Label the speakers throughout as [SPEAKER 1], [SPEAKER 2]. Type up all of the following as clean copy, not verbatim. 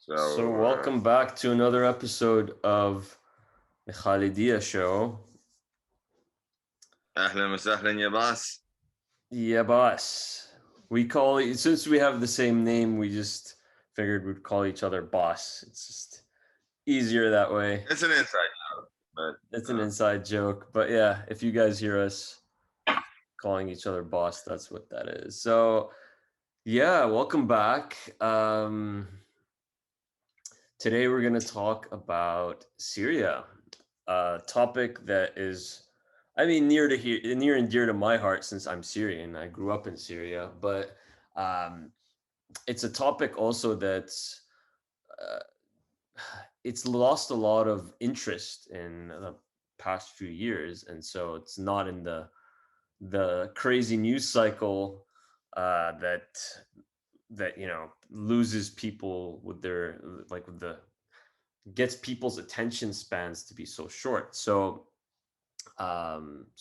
[SPEAKER 1] So
[SPEAKER 2] So,
[SPEAKER 1] welcome back to another episode of the Khalidia Show.
[SPEAKER 2] أهلا وسهلا يا باس.
[SPEAKER 1] Yeah, boss. We call it, since we have the same name, we just figured we'd call each other boss. It's just easier that way.
[SPEAKER 2] It's an inside joke, but
[SPEAKER 1] It's an inside joke, but yeah, if you guys hear us calling each other boss, that's what that is. So, yeah, welcome back. Today we're going to talk about Syria, a topic that is, I mean, near and dear to my heart since I'm Syrian. I grew up in Syria, but um, it's a topic also that's uh, it's lost a lot of interest in the past few years, and so it's not in the crazy news cycle that loses people with their like with the gets people's attention spans to be so short. So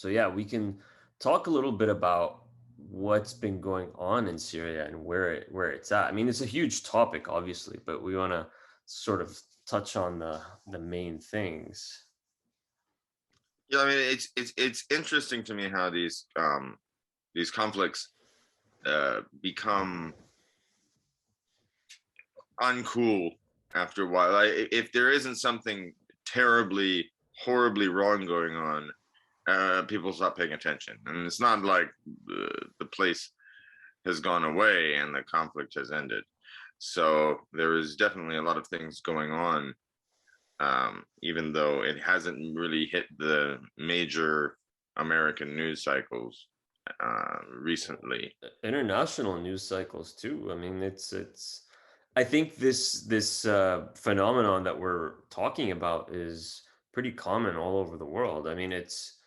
[SPEAKER 1] yeah, we can talk a little bit about what's been going on in Syria and where it's at. I mean, it's a huge topic, obviously, but we want to sort of touch on the main things.
[SPEAKER 2] yeah, I mean, it's interesting to me how these conflicts become uncool after a while. If there isn't something terribly, horribly wrong going on, people stop paying attention, and it's not like the place has gone away and the conflict has ended. So there is definitely a lot of things going on, even though it hasn't really hit the major American news cycles recently.
[SPEAKER 1] International news cycles too. I mean, it's. I think this phenomenon that we're talking about is pretty common all over the world. I mean, it's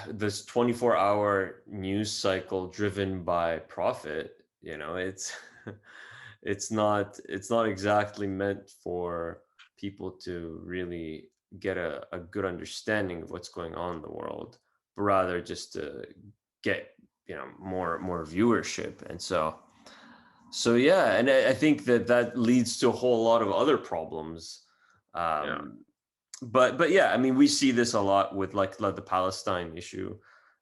[SPEAKER 1] this 24-hour news cycle driven by profit. It's it's not exactly meant for people to really get a good understanding of what's going on in the world, but rather just to get more viewership. And so yeah, and I think that leads to a whole lot of other problems.
[SPEAKER 2] Yeah.
[SPEAKER 1] But yeah, I mean, we see this a lot with like the Palestine issue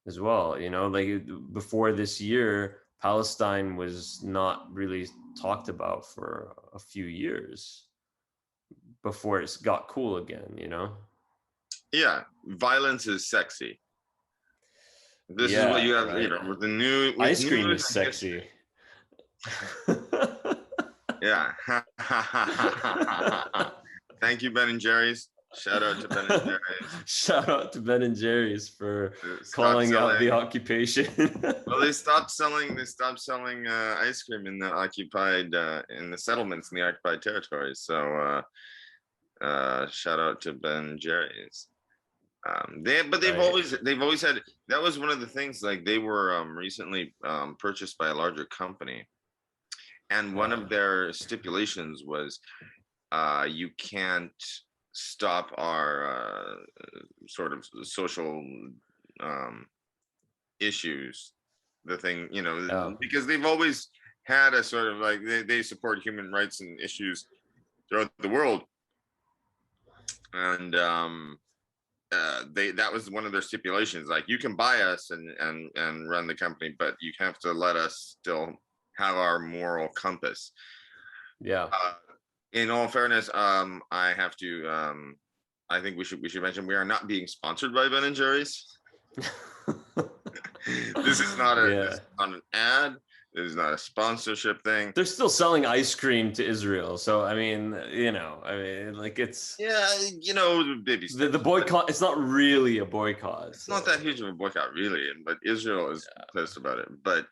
[SPEAKER 1] as well. Like before this year, Palestine was not really talked about for a few years before it got cool again.
[SPEAKER 2] Yeah. Violence is sexy. This is what
[SPEAKER 1] Yeah,
[SPEAKER 2] you have,
[SPEAKER 1] right.
[SPEAKER 2] with the new with
[SPEAKER 1] Ice cream
[SPEAKER 2] news
[SPEAKER 1] is
[SPEAKER 2] and history.
[SPEAKER 1] sexy.
[SPEAKER 2] Yeah. Thank you, Ben and Jerry's. Shout out to Ben and Jerry's.
[SPEAKER 1] Shout out to Ben and Jerry's for
[SPEAKER 2] Stop
[SPEAKER 1] calling out the
[SPEAKER 2] selling.
[SPEAKER 1] occupation.
[SPEAKER 2] Well, they stopped selling. They stopped selling ice cream in the occupied in the settlements in the occupied territories. So shout out to Ben and Jerry's. They've
[SPEAKER 1] Right.
[SPEAKER 2] always had, that was one of the things. Like, they were recently purchased by a larger company, and one of their stipulations was you can't stop our sort of social issues. The thing,
[SPEAKER 1] Oh,
[SPEAKER 2] because they've always had a sort of, like, they support human rights and issues throughout the world, and they that was one of their stipulations. Like, you can buy us and run the company, but you have to let us still have our moral compass.
[SPEAKER 1] yeah.
[SPEAKER 2] In all fairness, I have to. I think we should mention we are not being sponsored by Ben and Jerry's. This is not
[SPEAKER 1] Yeah.
[SPEAKER 2] an ad. This is not a sponsorship thing.
[SPEAKER 1] They're still selling ice cream to Israel. So, I mean, like it's
[SPEAKER 2] Yeah, baby
[SPEAKER 1] the
[SPEAKER 2] steps.
[SPEAKER 1] boycott. It's not really a boycott.
[SPEAKER 2] It's not that huge of a boycott, really, but Israel is pissed about it. But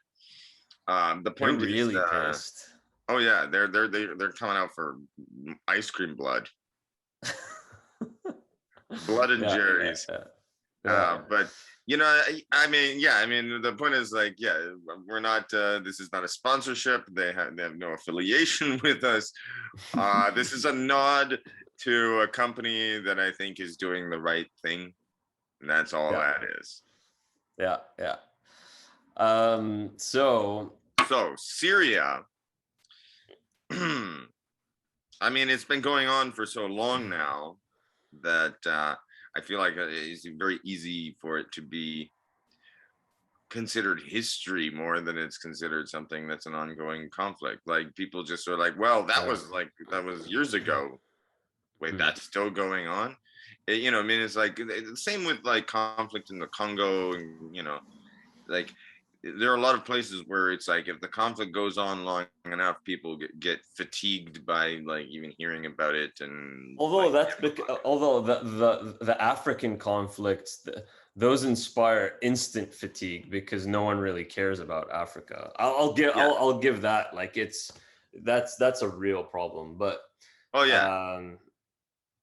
[SPEAKER 2] the
[SPEAKER 1] They're
[SPEAKER 2] point is,
[SPEAKER 1] really pissed.
[SPEAKER 2] oh yeah, they're coming out for ice cream blood, blood and
[SPEAKER 1] Yeah,
[SPEAKER 2] Jerry's. But I mean, yeah, I mean, the point is, like, yeah, we're not. This is not a sponsorship. They have no affiliation with us. This is a nod to a company that I think is doing the right thing, and that's all
[SPEAKER 1] Yeah.
[SPEAKER 2] that is.
[SPEAKER 1] Yeah. So
[SPEAKER 2] So Syria. I mean, it's been going on for so long now that I feel like it's very easy for it to be considered history more than it's considered something that's an ongoing conflict. Like people just are like, well,
[SPEAKER 1] Yeah.
[SPEAKER 2] that was years ago. Wait,
[SPEAKER 1] Mhm.
[SPEAKER 2] that's still going on? You know, I mean, it's like the same with like conflict in the Congo, and like there are a lot of places where it's like if the conflict goes on long enough, people get fatigued by like even hearing about it, and
[SPEAKER 1] Although
[SPEAKER 2] like
[SPEAKER 1] that's although the African conflicts, those inspire instant fatigue because no one really cares about Africa.
[SPEAKER 2] yeah,
[SPEAKER 1] I'll give that, like, it's that's a real problem. But
[SPEAKER 2] oh yeah,
[SPEAKER 1] um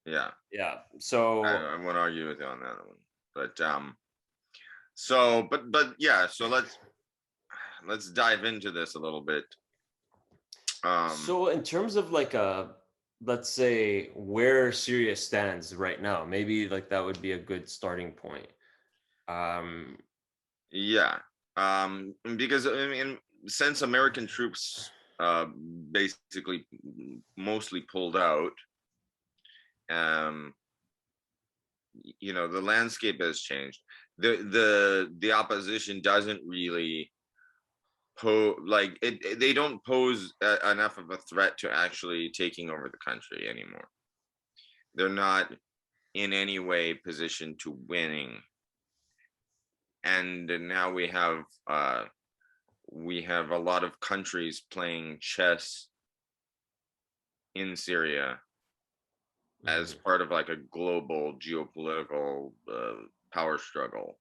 [SPEAKER 2] yeah.
[SPEAKER 1] yeah,
[SPEAKER 2] I,
[SPEAKER 1] so
[SPEAKER 2] I won't argue with you on that one, but so but yeah, so let's dive into this a little bit. Um,
[SPEAKER 1] so in terms of like let's say where Syria stands right now, maybe like that would be a good starting point. Um
[SPEAKER 2] yeah, because I mean, since American troops basically mostly pulled out, um, the landscape has changed. The opposition doesn't really they don't pose enough of a threat to actually taking over the country anymore. They're not in any way positioned to winning, and now we have a lot of countries playing chess in Syria as
[SPEAKER 1] mhm.
[SPEAKER 2] part of like a global geopolitical power struggle.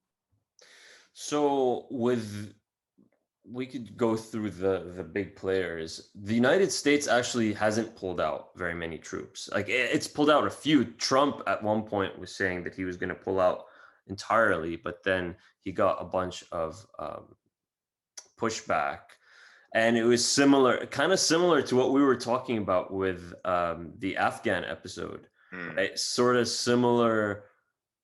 [SPEAKER 1] So with we could go through the big players. The United States actually hasn't pulled out very many troops. Like it's pulled out a few. Trump at one point was saying that he was going to pull out entirely, but then he got a bunch of pushback, and it was similar, kind of similar to what we were talking about with the Afghan episode,
[SPEAKER 2] Hmm.
[SPEAKER 1] right? Sort of similar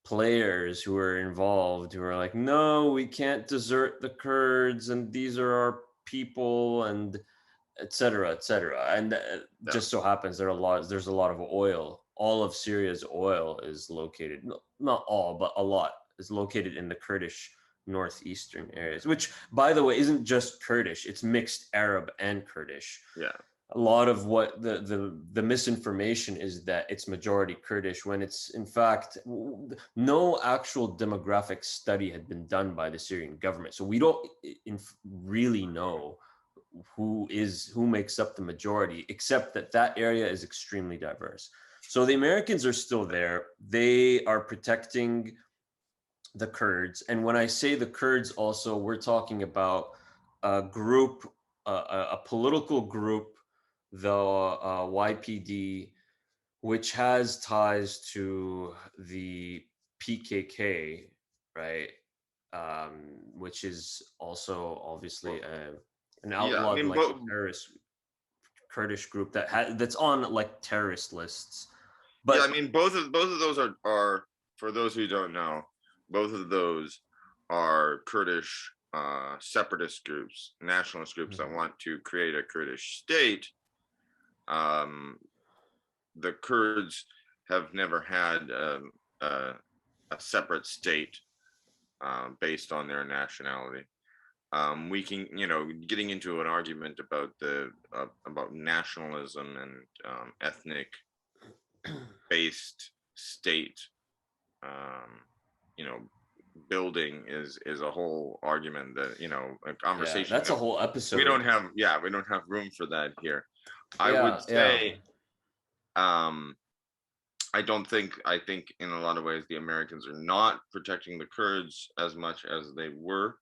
[SPEAKER 1] players who are involved who are like, no, we can't desert the Kurds, and these are our people, and et cetera, et cetera. And
[SPEAKER 2] Yeah,
[SPEAKER 1] just so happens there's a lot of oil. All of Syria's oil is located, not all, but a lot is located in the Kurdish northeastern areas, which, by the way, isn't just Kurdish, it's mixed Arab and Kurdish.
[SPEAKER 2] yeah,
[SPEAKER 1] A lot of what the misinformation is that it's majority Kurdish, when it's in fact no actual demographic study had been done by the Syrian government. So we don't really know who makes up the majority, except that that area is extremely diverse. So the Americans are still there. They are protecting the Kurds, and when I say the Kurds, also we're talking about a group, a political group, the YPD, which has ties to the PKK, right? Which is also obviously
[SPEAKER 2] well,
[SPEAKER 1] an
[SPEAKER 2] yeah. I
[SPEAKER 1] outlawed,
[SPEAKER 2] mean,
[SPEAKER 1] like, terrorist Kurdish group that's on like terrorist lists.
[SPEAKER 2] yeah. I
[SPEAKER 1] But
[SPEAKER 2] mean, both of those are for those who don't know, both of those are Kurdish separatist groups, nationalist groups that want to create a Kurdish state. Um, the Kurds have never had a, a separate state based on their nationality. We can, getting into an argument about the about nationalism and ethnic based state, um, you know, building is a whole argument that a
[SPEAKER 1] yeah,
[SPEAKER 2] conversation
[SPEAKER 1] that's
[SPEAKER 2] that
[SPEAKER 1] a whole
[SPEAKER 2] we don't
[SPEAKER 1] episode.
[SPEAKER 2] have. Yeah, we don't have room for that here. I would
[SPEAKER 1] Yeah, yeah.
[SPEAKER 2] say, um, I think in a lot of ways the Americans are not protecting the Kurds as much as they were.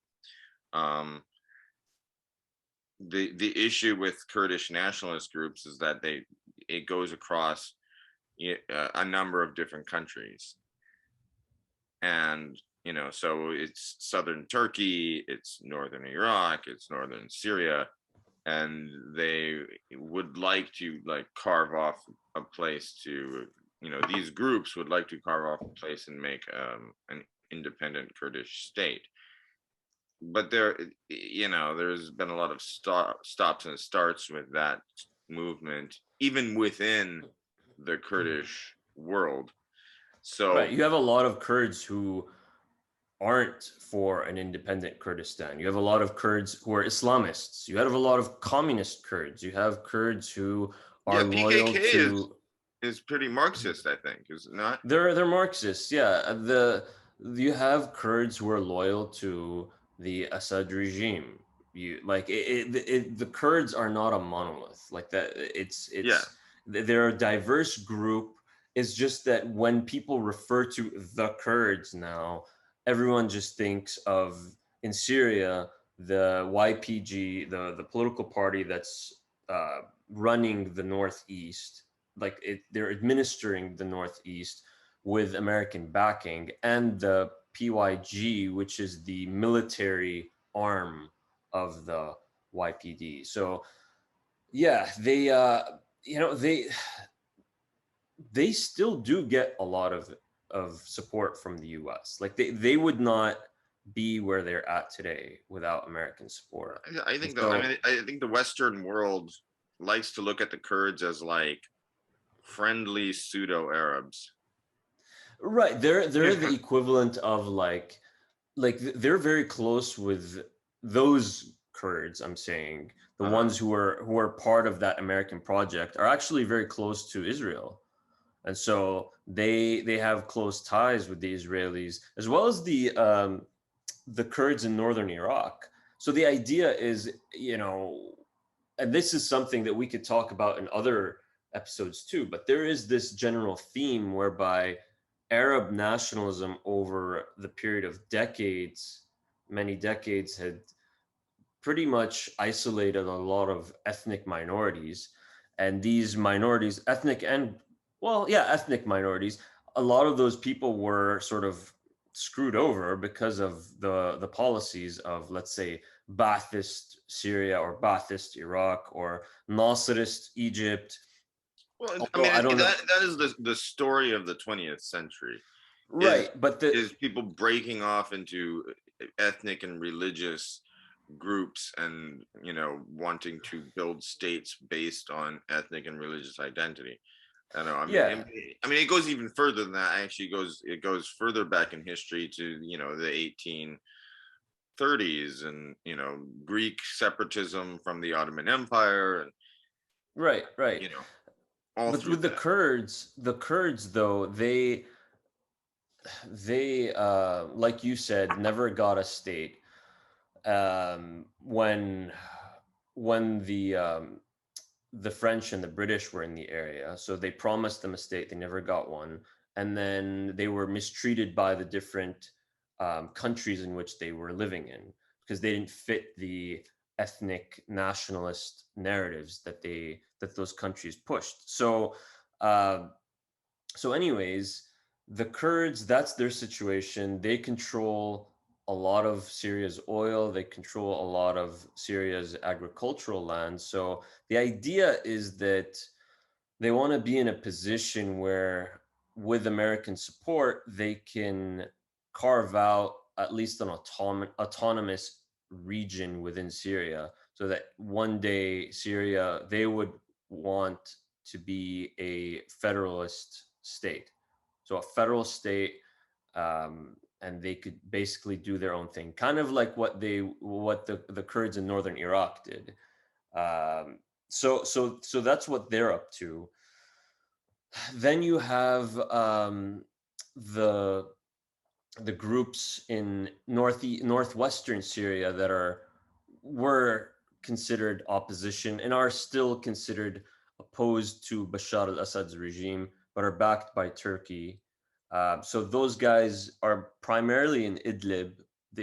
[SPEAKER 2] Um, the issue with Kurdish nationalist groups is that it goes across a number of different countries, and so it's southern Turkey, it's northern Iraq, it's northern Syria, and they would like to like carve off a place to these groups would like to carve off a place and make an independent Kurdish state. But there's been a lot of stops and starts with that movement, even within the Kurdish world.
[SPEAKER 1] Right.
[SPEAKER 2] So
[SPEAKER 1] You have a lot of Kurds who aren't for an independent Kurdistan. You have a lot of Kurds who are Islamists. You have a lot of communist Kurds. You have Kurds who are
[SPEAKER 2] yeah,
[SPEAKER 1] loyal
[SPEAKER 2] PKK
[SPEAKER 1] to
[SPEAKER 2] is pretty Marxist, I think, is it not?
[SPEAKER 1] they're Marxists. Yeah, the you have Kurds who are loyal to the Assad regime. You like the Kurds are not a monolith like that.
[SPEAKER 2] Yeah,
[SPEAKER 1] They're a diverse group. It's just that when people refer to the Kurds now, everyone just thinks of in Syria the YPG, the political party that's running the northeast. They're administering the northeast with American backing, and the PYG, which is the military arm of the YPD. So yeah, you know they still do get a lot of support from the US. Like they would not be where they're at today without American support.
[SPEAKER 2] I
[SPEAKER 1] And
[SPEAKER 2] think though. I
[SPEAKER 1] so
[SPEAKER 2] mean, I think the Western world likes to look at the Kurds as like friendly pseudo Arabs.
[SPEAKER 1] right, they're the equivalent of they're very close with those Kurds. I'm saying the
[SPEAKER 2] Uh-huh.
[SPEAKER 1] ones who are part of that American project are actually very close to Israel, and so they have close ties with the Israelis as well as the Kurds in northern Iraq. So the idea is, and this is something that we could talk about in other episodes too, but there is this general theme whereby Arab nationalism over the period of decades, many decades, had pretty much isolated a lot of ethnic minorities. And these minorities, ethnic and, well, yeah, ethnic minorities, a lot of those people were sort of screwed over because of the policies of, let's say, Ba'athist Syria or Ba'athist Iraq or Nasserist Egypt.
[SPEAKER 2] Well, I
[SPEAKER 1] Although
[SPEAKER 2] mean,
[SPEAKER 1] I don't know.
[SPEAKER 2] that is the story of the 20th century is
[SPEAKER 1] Right. But the,
[SPEAKER 2] is people breaking off into ethnic and religious groups and wanting to build states based on ethnic and religious identity. I know.
[SPEAKER 1] yeah,
[SPEAKER 2] I mean, it goes even further than that. Actually, it goes further back in history to the 1830s, and Greek separatism from the Ottoman Empire, and
[SPEAKER 1] right, right.
[SPEAKER 2] you know all
[SPEAKER 1] But
[SPEAKER 2] through
[SPEAKER 1] with
[SPEAKER 2] that.
[SPEAKER 1] The Kurds though, they like you said, never got a state. When the French and the British were in the area, so they promised them a state, they never got one, and then they were mistreated by the different countries in which they were living in because they didn't fit the ethnic nationalist narratives that those countries pushed. Uh, anyways, the Kurds, that's their situation. They control a lot of Syria's oil, they control a lot of Syria's agricultural land. So the idea is that they want to be in a position where, with American support, they can carve out at least an autonomous region within Syria, so that one day Syria, they would want to be a federalist state. So a federal state, and they could basically do their own thing, kind of like what the Kurds in northern Iraq did. Um, so that's what they're up to. Then you have the the groups in northwestern Syria that are were considered opposition and are still considered opposed to Bashar al-Assad's regime, but are backed by Turkey. So those guys are primarily in the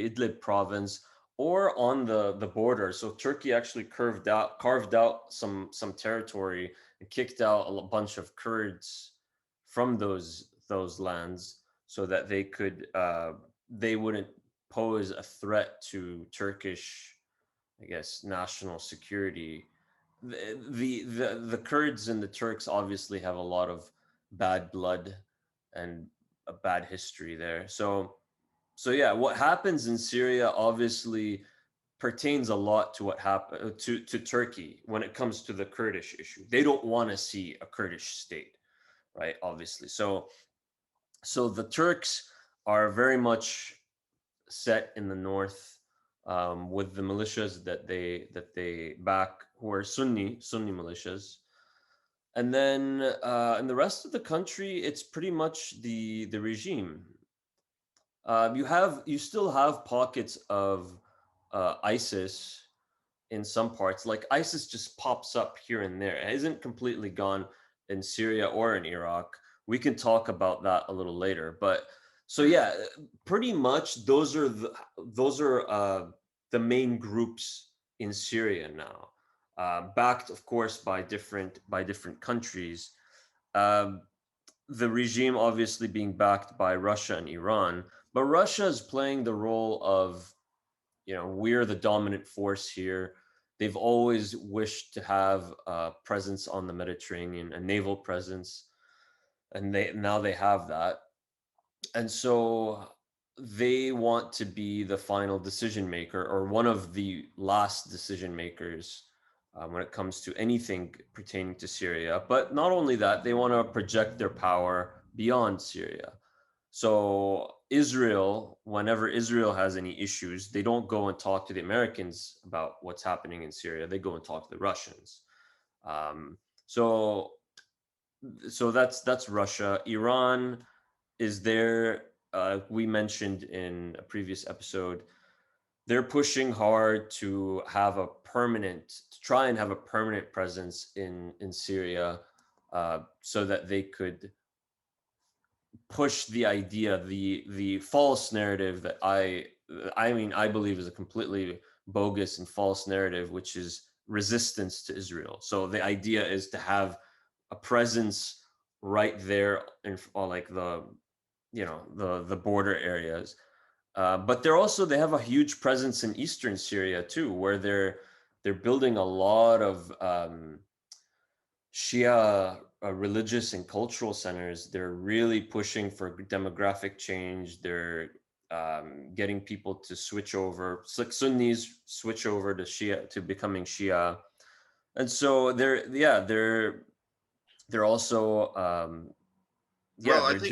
[SPEAKER 1] Idlib province, or on the border. So Turkey actually carved out some territory and kicked out a bunch of Kurds from those lands so that they wouldn't pose a threat to Turkish, I guess, national security. The Kurds and the Turks obviously have a lot of bad blood and a bad history there. So yeah, what happens in Syria, obviously, pertains a lot to what happened to Turkey when it comes to the Kurdish issue. They don't want to see a Kurdish state, right? Obviously. So the Turks are very much set in the north, with the militias that they back, who are Sunni militias. And then in the rest of the country, it's pretty much the regime. You still have pockets of ISIS in some parts. Like ISIS just pops up here and there. It isn't completely gone in Syria or in Iraq. We can talk about that a little later. But so
[SPEAKER 2] Mm.
[SPEAKER 1] yeah, pretty much those are the main groups in Syria now, backed of course by different countries. Um, the regime obviously being backed by Russia and Iran, but Russia is playing the role of, we're the dominant force here. They've always wished to have a presence on the Mediterranean, a naval presence, and they have that. And so they want to be the final decision maker, or one of the last decision makers, when it comes to anything pertaining to Syria. But not only that, they want to project their power beyond Syria. So Israel, whenever Israel has any issues, they don't go and talk to the Americans about what's happening in Syria. They go and talk to the Russians. Um, so that's Russia. Iran is there. We mentioned in a previous episode, they're pushing hard to try and have a permanent presence in Syria, so that they could push the idea, the false narrative that I believe is a completely bogus and false narrative, which is resistance to Israel. So the idea is to have a presence right there in, or like the border areas. But they have a huge presence in eastern Syria too, where they're building a lot of Shia religious and cultural centers. They're really pushing for demographic change. They're getting people to switch over, like Sunnis switch over to Shia, to becoming Shia. And so they're also
[SPEAKER 2] Well, I
[SPEAKER 1] they're
[SPEAKER 2] think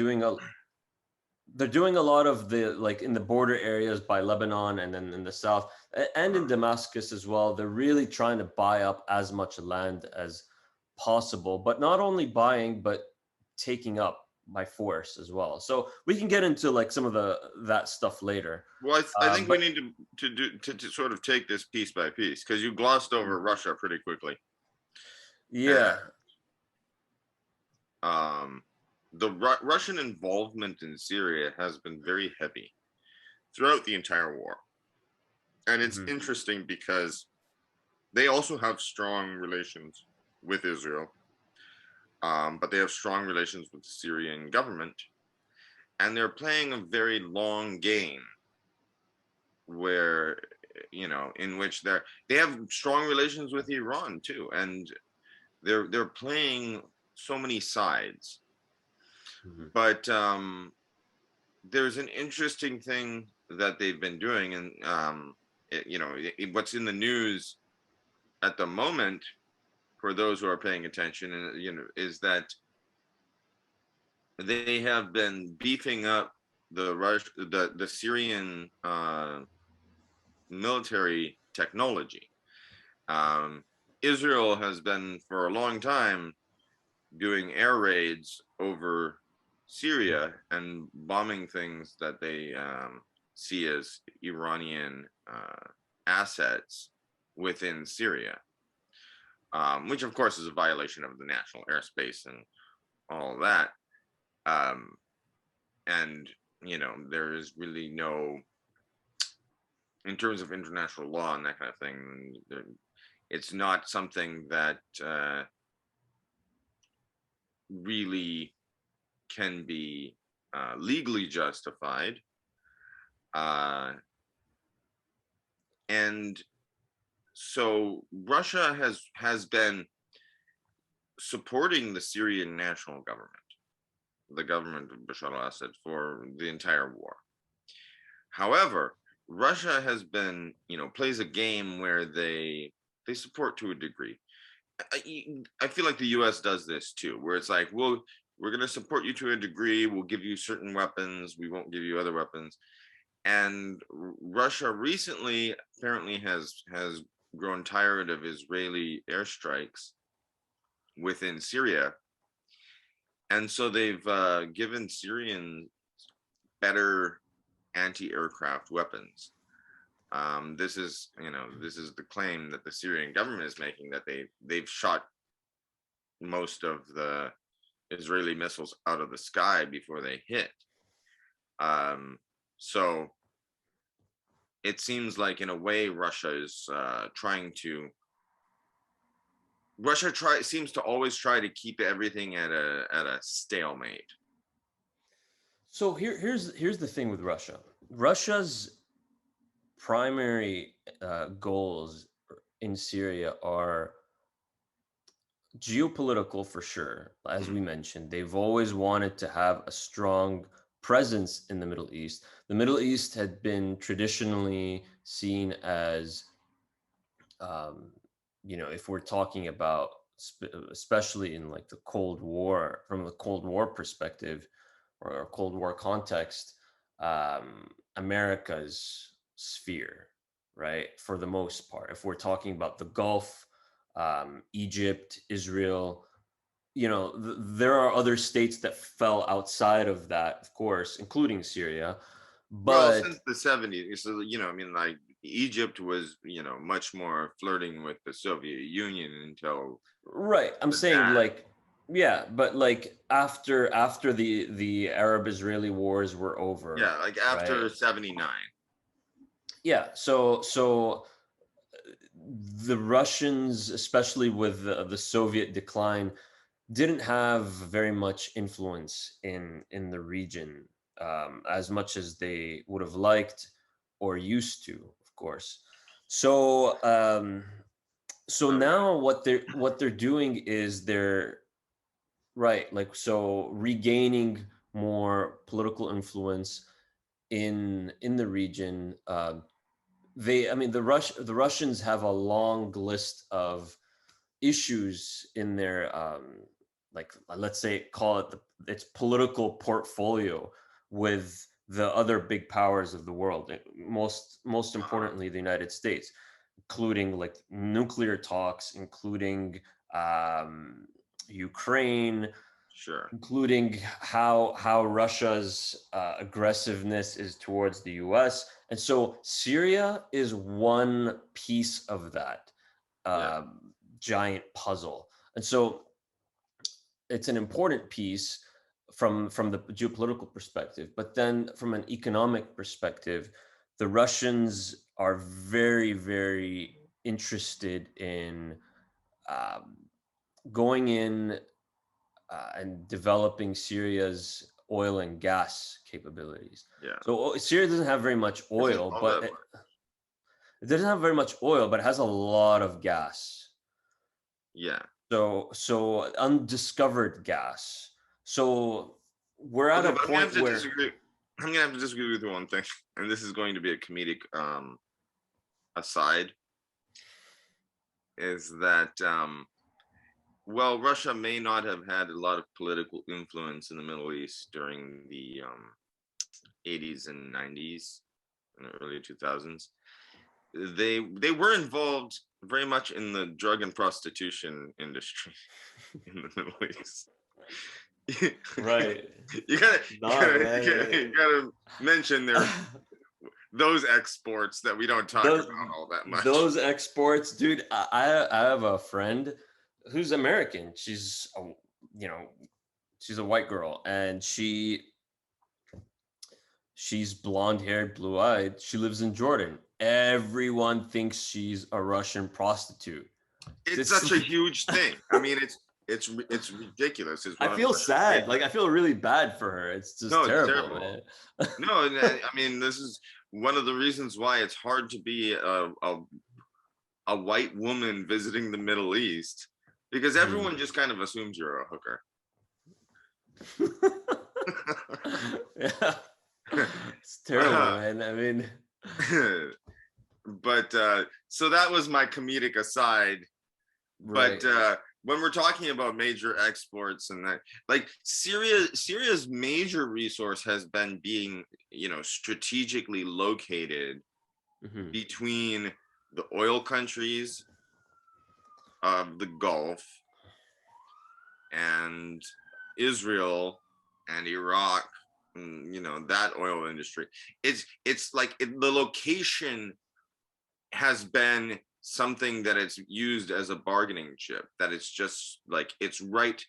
[SPEAKER 1] doing a lot of the, like, in the border areas by Lebanon, and then in the south, and in
[SPEAKER 2] uh,
[SPEAKER 1] Damascus as well. They're really trying to buy up as much land as possible, but not only buying, but taking up by force as well. So we can get into like some of that stuff later.
[SPEAKER 2] well, I think we
[SPEAKER 1] But
[SPEAKER 2] need to sort of take this piece by piece because you glossed over Russia pretty quickly.
[SPEAKER 1] yeah.
[SPEAKER 2] And um, the Russian involvement in Syria has been very heavy throughout the entire war. And it's
[SPEAKER 1] Mhm.
[SPEAKER 2] interesting because they also have strong relations with Israel, but they have strong relations with the Syrian government. And they're playing a very long game where, in which they have strong relations with Iran too. And they're playing so many sides.
[SPEAKER 1] Mhm.
[SPEAKER 2] But there's an interesting thing that they've been doing, and what's in the news at the moment for those who are paying attention, and is that they have been beefing up the Syrian military technology. Um, Israel has been for a long time doing air raids over Syria and bombing things that they see as Iranian assets within Syria, which of course is a violation of the national airspace and all that. Um, and there is really no, in terms of international law and that kind of thing, it's not something that really can be legally justified. Uh, and so Russia has been supporting the Syrian national government, the government of Bashar al-Assad, for the entire war. However, Russia has been, plays a game where they support to a degree. I feel like the U.S. does this too, where it's like, well, we're going to support you to a degree. We'll give you certain weapons. We won't give you other weapons. And Russia recently apparently has grown tired of Israeli airstrikes within Syria, and so they've given Syrians better anti-aircraft weapons. This is the claim that the Syrian government is making, that they've shot most of the Israeli missiles out of the sky before they hit. So it seems like, in a way, Russia is trying to. Seems to always try to keep everything at a stalemate.
[SPEAKER 1] So here's the thing with Russia. Russia's primary goals in Syria are geopolitical for sure. As we mentioned, they've always wanted to have a strong presence in the Middle East. The Middle East had been traditionally seen as, um, if we're talking about, especially in like the Cold War, from the Cold War perspective or Cold War context, America's sphere, right? For the most part, if we're talking about the Gulf, Egypt, Israel, there are other states that fell outside of that, of course, including Syria.
[SPEAKER 2] Well,
[SPEAKER 1] But
[SPEAKER 2] since the 70s, so I mean, like Egypt was, much more flirting with the Soviet Union until
[SPEAKER 1] right, I'm saying
[SPEAKER 2] that.
[SPEAKER 1] like, yeah, but like after the Arab Israeli wars were over,
[SPEAKER 2] Yeah, like
[SPEAKER 1] right?
[SPEAKER 2] after 79.
[SPEAKER 1] Yeah, so the Russians, especially with the Soviet decline, didn't have very much influence in the region, as much as they would have liked or used to, of course. So so
[SPEAKER 2] Okay.
[SPEAKER 1] now what they're doing is they're right, like, so regaining more political influence in the region. I mean, the Russians have a long list of issues in their, like, let's say, call it its political portfolio with the other big powers of the world, most
[SPEAKER 2] Uh-huh.
[SPEAKER 1] importantly the United States, including like nuclear talks, including, um, Ukraine,
[SPEAKER 2] Sure.
[SPEAKER 1] including how Russia's aggressiveness is towards the U.S. And so Syria is one piece of that,
[SPEAKER 2] Yeah.
[SPEAKER 1] giant puzzle. And so it's an important piece from the geopolitical perspective, but then from an economic perspective, the Russians are very, very interested in, um, going in, and developing Syria's oil and gas capabilities.
[SPEAKER 2] Yeah.
[SPEAKER 1] So Syria doesn't have very much
[SPEAKER 2] Isn't
[SPEAKER 1] oil,
[SPEAKER 2] all
[SPEAKER 1] but
[SPEAKER 2] that
[SPEAKER 1] it doesn't have very much oil, but it has a lot of gas.
[SPEAKER 2] Yeah.
[SPEAKER 1] So undiscovered gas. So we're at
[SPEAKER 2] Okay,
[SPEAKER 1] a
[SPEAKER 2] but I'm gonna have
[SPEAKER 1] point
[SPEAKER 2] to
[SPEAKER 1] where,
[SPEAKER 2] disagree. I'm gonna have to disagree with you one thing, and this is going to be a comedic aside, is that well, Russia may not have had a lot of political influence in the Middle East during the 80s and 90s and the early 2000s. They were involved very much in the drug and prostitution industry in the Middle East.
[SPEAKER 1] right?
[SPEAKER 2] you gotta, you
[SPEAKER 1] Nah,
[SPEAKER 2] gotta, you
[SPEAKER 1] man.
[SPEAKER 2] gotta, you gotta mention those exports that we don't talk
[SPEAKER 1] those
[SPEAKER 2] about all that much.
[SPEAKER 1] those exports, dude. I have a friend who's American. You know, she's a white girl, and she's blonde haired, blue eyed. She lives in Jordan. Everyone thinks she's a Russian prostitute.
[SPEAKER 2] It's
[SPEAKER 1] It's
[SPEAKER 2] such a
[SPEAKER 1] like,
[SPEAKER 2] huge thing. I mean, it's ridiculous. Is
[SPEAKER 1] I
[SPEAKER 2] what I'm
[SPEAKER 1] feel
[SPEAKER 2] trying to say.
[SPEAKER 1] sad. Like, I feel really bad for her. It's just
[SPEAKER 2] No, it's
[SPEAKER 1] terrible,
[SPEAKER 2] terrible.
[SPEAKER 1] man.
[SPEAKER 2] No, I mean, this is one of the reasons why it's hard to be a white woman visiting the Middle East, because
[SPEAKER 1] Mhm.
[SPEAKER 2] everyone just kind of assumes you're a hooker.
[SPEAKER 1] Yeah, it's terrible, man. I mean,
[SPEAKER 2] But so that was my comedic aside. But
[SPEAKER 1] Right.
[SPEAKER 2] when we're talking about major exports and that, like Syria's major resource has been being, strategically located
[SPEAKER 1] Hmm.
[SPEAKER 2] between the oil countries of the Gulf and Israel and Iraq, and, that oil industry. It's like the location has been something that it's used as a bargaining chip, that it's just like it's right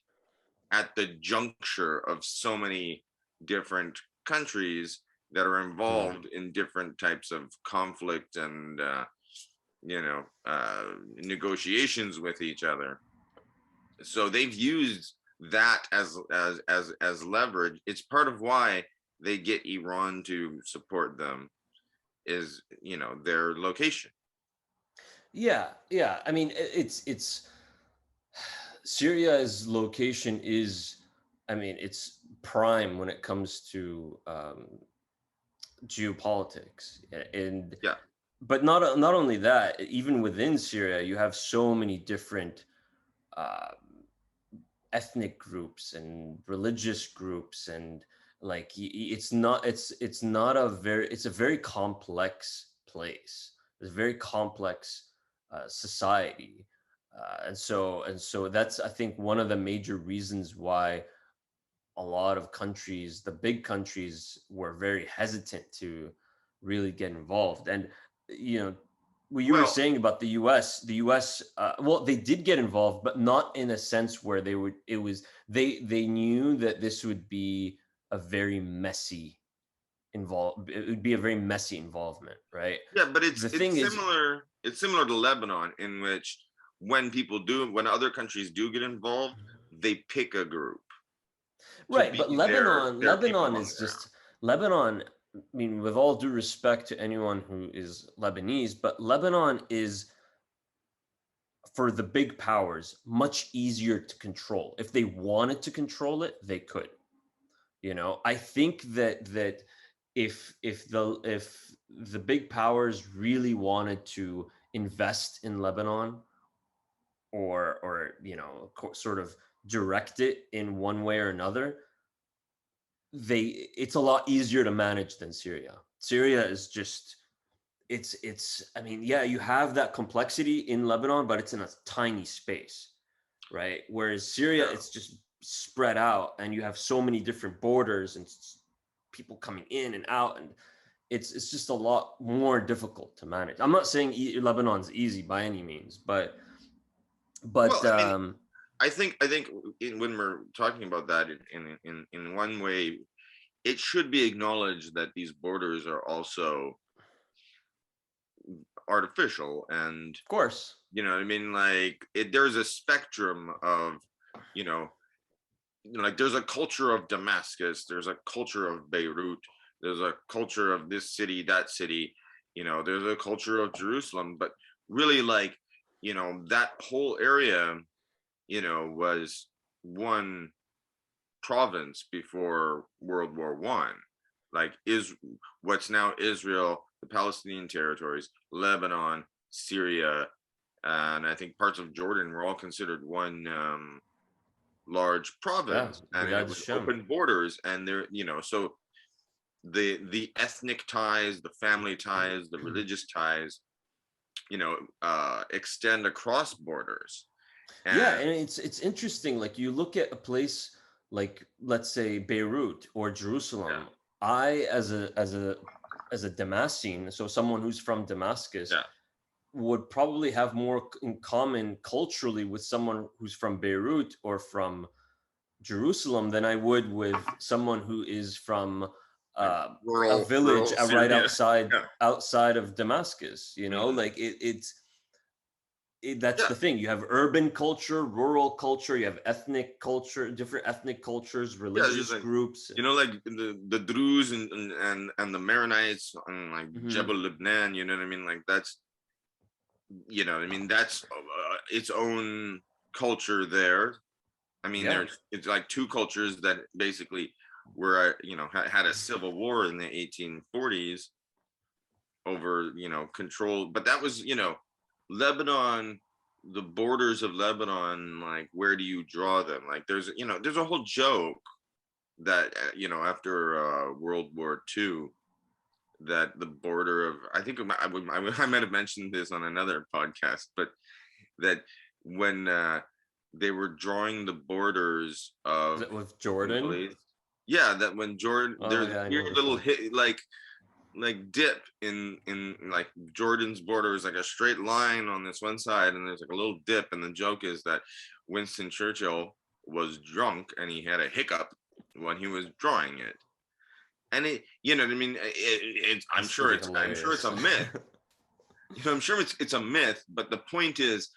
[SPEAKER 2] at the juncture of so many different countries that are
[SPEAKER 1] Hmm.
[SPEAKER 2] involved in different types of conflict and negotiations with each other. So they've used that as leverage. It's part of why they get Iran to support them, is their location.
[SPEAKER 1] Yeah, yeah. I mean, it's Syria's location is, I mean, it's prime when it comes to geopolitics, and
[SPEAKER 2] Yeah.
[SPEAKER 1] but not only that, even within Syria, you have so many different uh, ethnic groups and religious groups, and like it's not a very it's a very complex place. It's a very complex society, and so that's, I think, one of the major reasons why a lot of countries, the big countries, were very hesitant to really get involved. And you know, what you were
[SPEAKER 2] Well,
[SPEAKER 1] saying about the U.S. Well, they did get involved, but not in a sense where they would. It was they knew that this would be a very messy involve. It would be a very messy involvement, right?
[SPEAKER 2] yeah, but
[SPEAKER 1] The
[SPEAKER 2] it's
[SPEAKER 1] thing is,
[SPEAKER 2] similar. It's similar to Lebanon, in which when other countries do get involved, they pick a group to
[SPEAKER 1] right,
[SPEAKER 2] be
[SPEAKER 1] but
[SPEAKER 2] their people
[SPEAKER 1] Lebanon
[SPEAKER 2] on the
[SPEAKER 1] is
[SPEAKER 2] ground.
[SPEAKER 1] just Lebanon. I mean, with all due respect to anyone who is Lebanese, but Lebanon is, for the big powers, much easier to control. If they wanted to control it, they could. I think that if the big powers really wanted to invest in Lebanon, or sort of direct it in one way or another, it's a lot easier to manage than Syria. Syria is just, it's I mean, yeah, you have that complexity in Lebanon, but it's in a tiny space, right? Whereas Syria,
[SPEAKER 2] Yeah.
[SPEAKER 1] it's just spread out, and you have so many different borders and people coming in and out, and it's just a lot more difficult to manage. I'm not saying Lebanon's easy by any means, but
[SPEAKER 2] Well,
[SPEAKER 1] but
[SPEAKER 2] I mean,
[SPEAKER 1] um
[SPEAKER 2] I think when we're talking about that in one way, it should be acknowledged that these borders are also artificial, and
[SPEAKER 1] of course.
[SPEAKER 2] what I mean, like there's a spectrum of you know like there's a culture of Damascus, there's a culture of Beirut, there's a culture of this city, that city, there's a culture of Jerusalem, but really, like, that whole area, was one province before World War I. Like, is what's now Israel, the Palestinian territories, Lebanon, Syria, and I think parts of Jordan were all considered one large
[SPEAKER 1] Yeah,
[SPEAKER 2] province, and it
[SPEAKER 1] Bilad
[SPEAKER 2] was
[SPEAKER 1] Shem.
[SPEAKER 2] open borders, and there, so the ethnic ties, the family ties, the religious ties, extend across borders.
[SPEAKER 1] Yeah,
[SPEAKER 2] And
[SPEAKER 1] and it's interesting. Like, you look at a place like, let's say, Beirut or
[SPEAKER 2] yeah,
[SPEAKER 1] Jerusalem. I, as a Damascene, so someone who's from Damascus,
[SPEAKER 2] yeah,
[SPEAKER 1] would probably have more in common culturally with someone who's from Beirut or from Jerusalem than I would with someone who is from
[SPEAKER 2] like
[SPEAKER 1] uh, a village
[SPEAKER 2] rural
[SPEAKER 1] right
[SPEAKER 2] Syria.
[SPEAKER 1] outside
[SPEAKER 2] Yeah.
[SPEAKER 1] outside of Damascus.
[SPEAKER 2] Mhm.
[SPEAKER 1] Like that's
[SPEAKER 2] Yeah,
[SPEAKER 1] the thing. You have urban culture, rural culture, you have ethnic culture, different ethnic cultures,
[SPEAKER 2] yeah, just
[SPEAKER 1] religious
[SPEAKER 2] like
[SPEAKER 1] groups.
[SPEAKER 2] like the Druze and the Maronites and like
[SPEAKER 1] Mhm.
[SPEAKER 2] Jebel Lebanon. You know what I mean? Like that's that's its own culture there. I mean,
[SPEAKER 1] Yeah.
[SPEAKER 2] it's like two cultures that basically were had a civil war in the 1840s over, control. But that was, Lebanon, the borders of Lebanon, like, where do you draw them? Like, there's a whole joke that, after World War II, that the border of, I think I might have mentioned this on another podcast, but that when they were drawing the borders
[SPEAKER 1] Is
[SPEAKER 2] of
[SPEAKER 1] it with
[SPEAKER 2] the Middle
[SPEAKER 1] Jordan?
[SPEAKER 2] East, yeah, that when Jordan,
[SPEAKER 1] Oh
[SPEAKER 2] there's a
[SPEAKER 1] yeah, I
[SPEAKER 2] weird
[SPEAKER 1] know this
[SPEAKER 2] little
[SPEAKER 1] one.
[SPEAKER 2] hit, like dip in like Jordan's border is like a straight line on this one side, and there's like a little dip, and the joke is that Winston Churchill was drunk and he had a hiccup when he was drawing it. And it, you know what I mean,
[SPEAKER 1] That's pretty
[SPEAKER 2] I'm sure it's
[SPEAKER 1] hilarious.
[SPEAKER 2] a myth. I'm sure it's a myth, but the point is,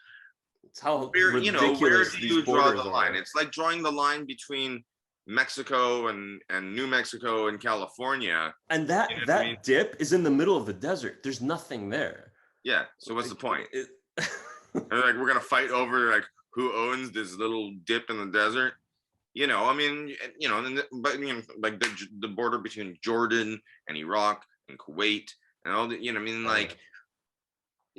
[SPEAKER 1] It's how
[SPEAKER 2] where
[SPEAKER 1] ridiculous
[SPEAKER 2] do
[SPEAKER 1] these
[SPEAKER 2] you draw
[SPEAKER 1] borders
[SPEAKER 2] the line?
[SPEAKER 1] are.
[SPEAKER 2] It's like drawing the line between Mexico and New Mexico and California.
[SPEAKER 1] And
[SPEAKER 2] You know
[SPEAKER 1] that
[SPEAKER 2] what I mean?
[SPEAKER 1] that dip is in the middle of the desert. There's nothing there.
[SPEAKER 2] Yeah. So what's the
[SPEAKER 1] Like,
[SPEAKER 2] point? And like, we're gonna fight over like who owns this little dip in the desert. I mean, but like the border between Jordan and Iraq and Kuwait and all the, I mean,
[SPEAKER 1] oh yeah.
[SPEAKER 2] like,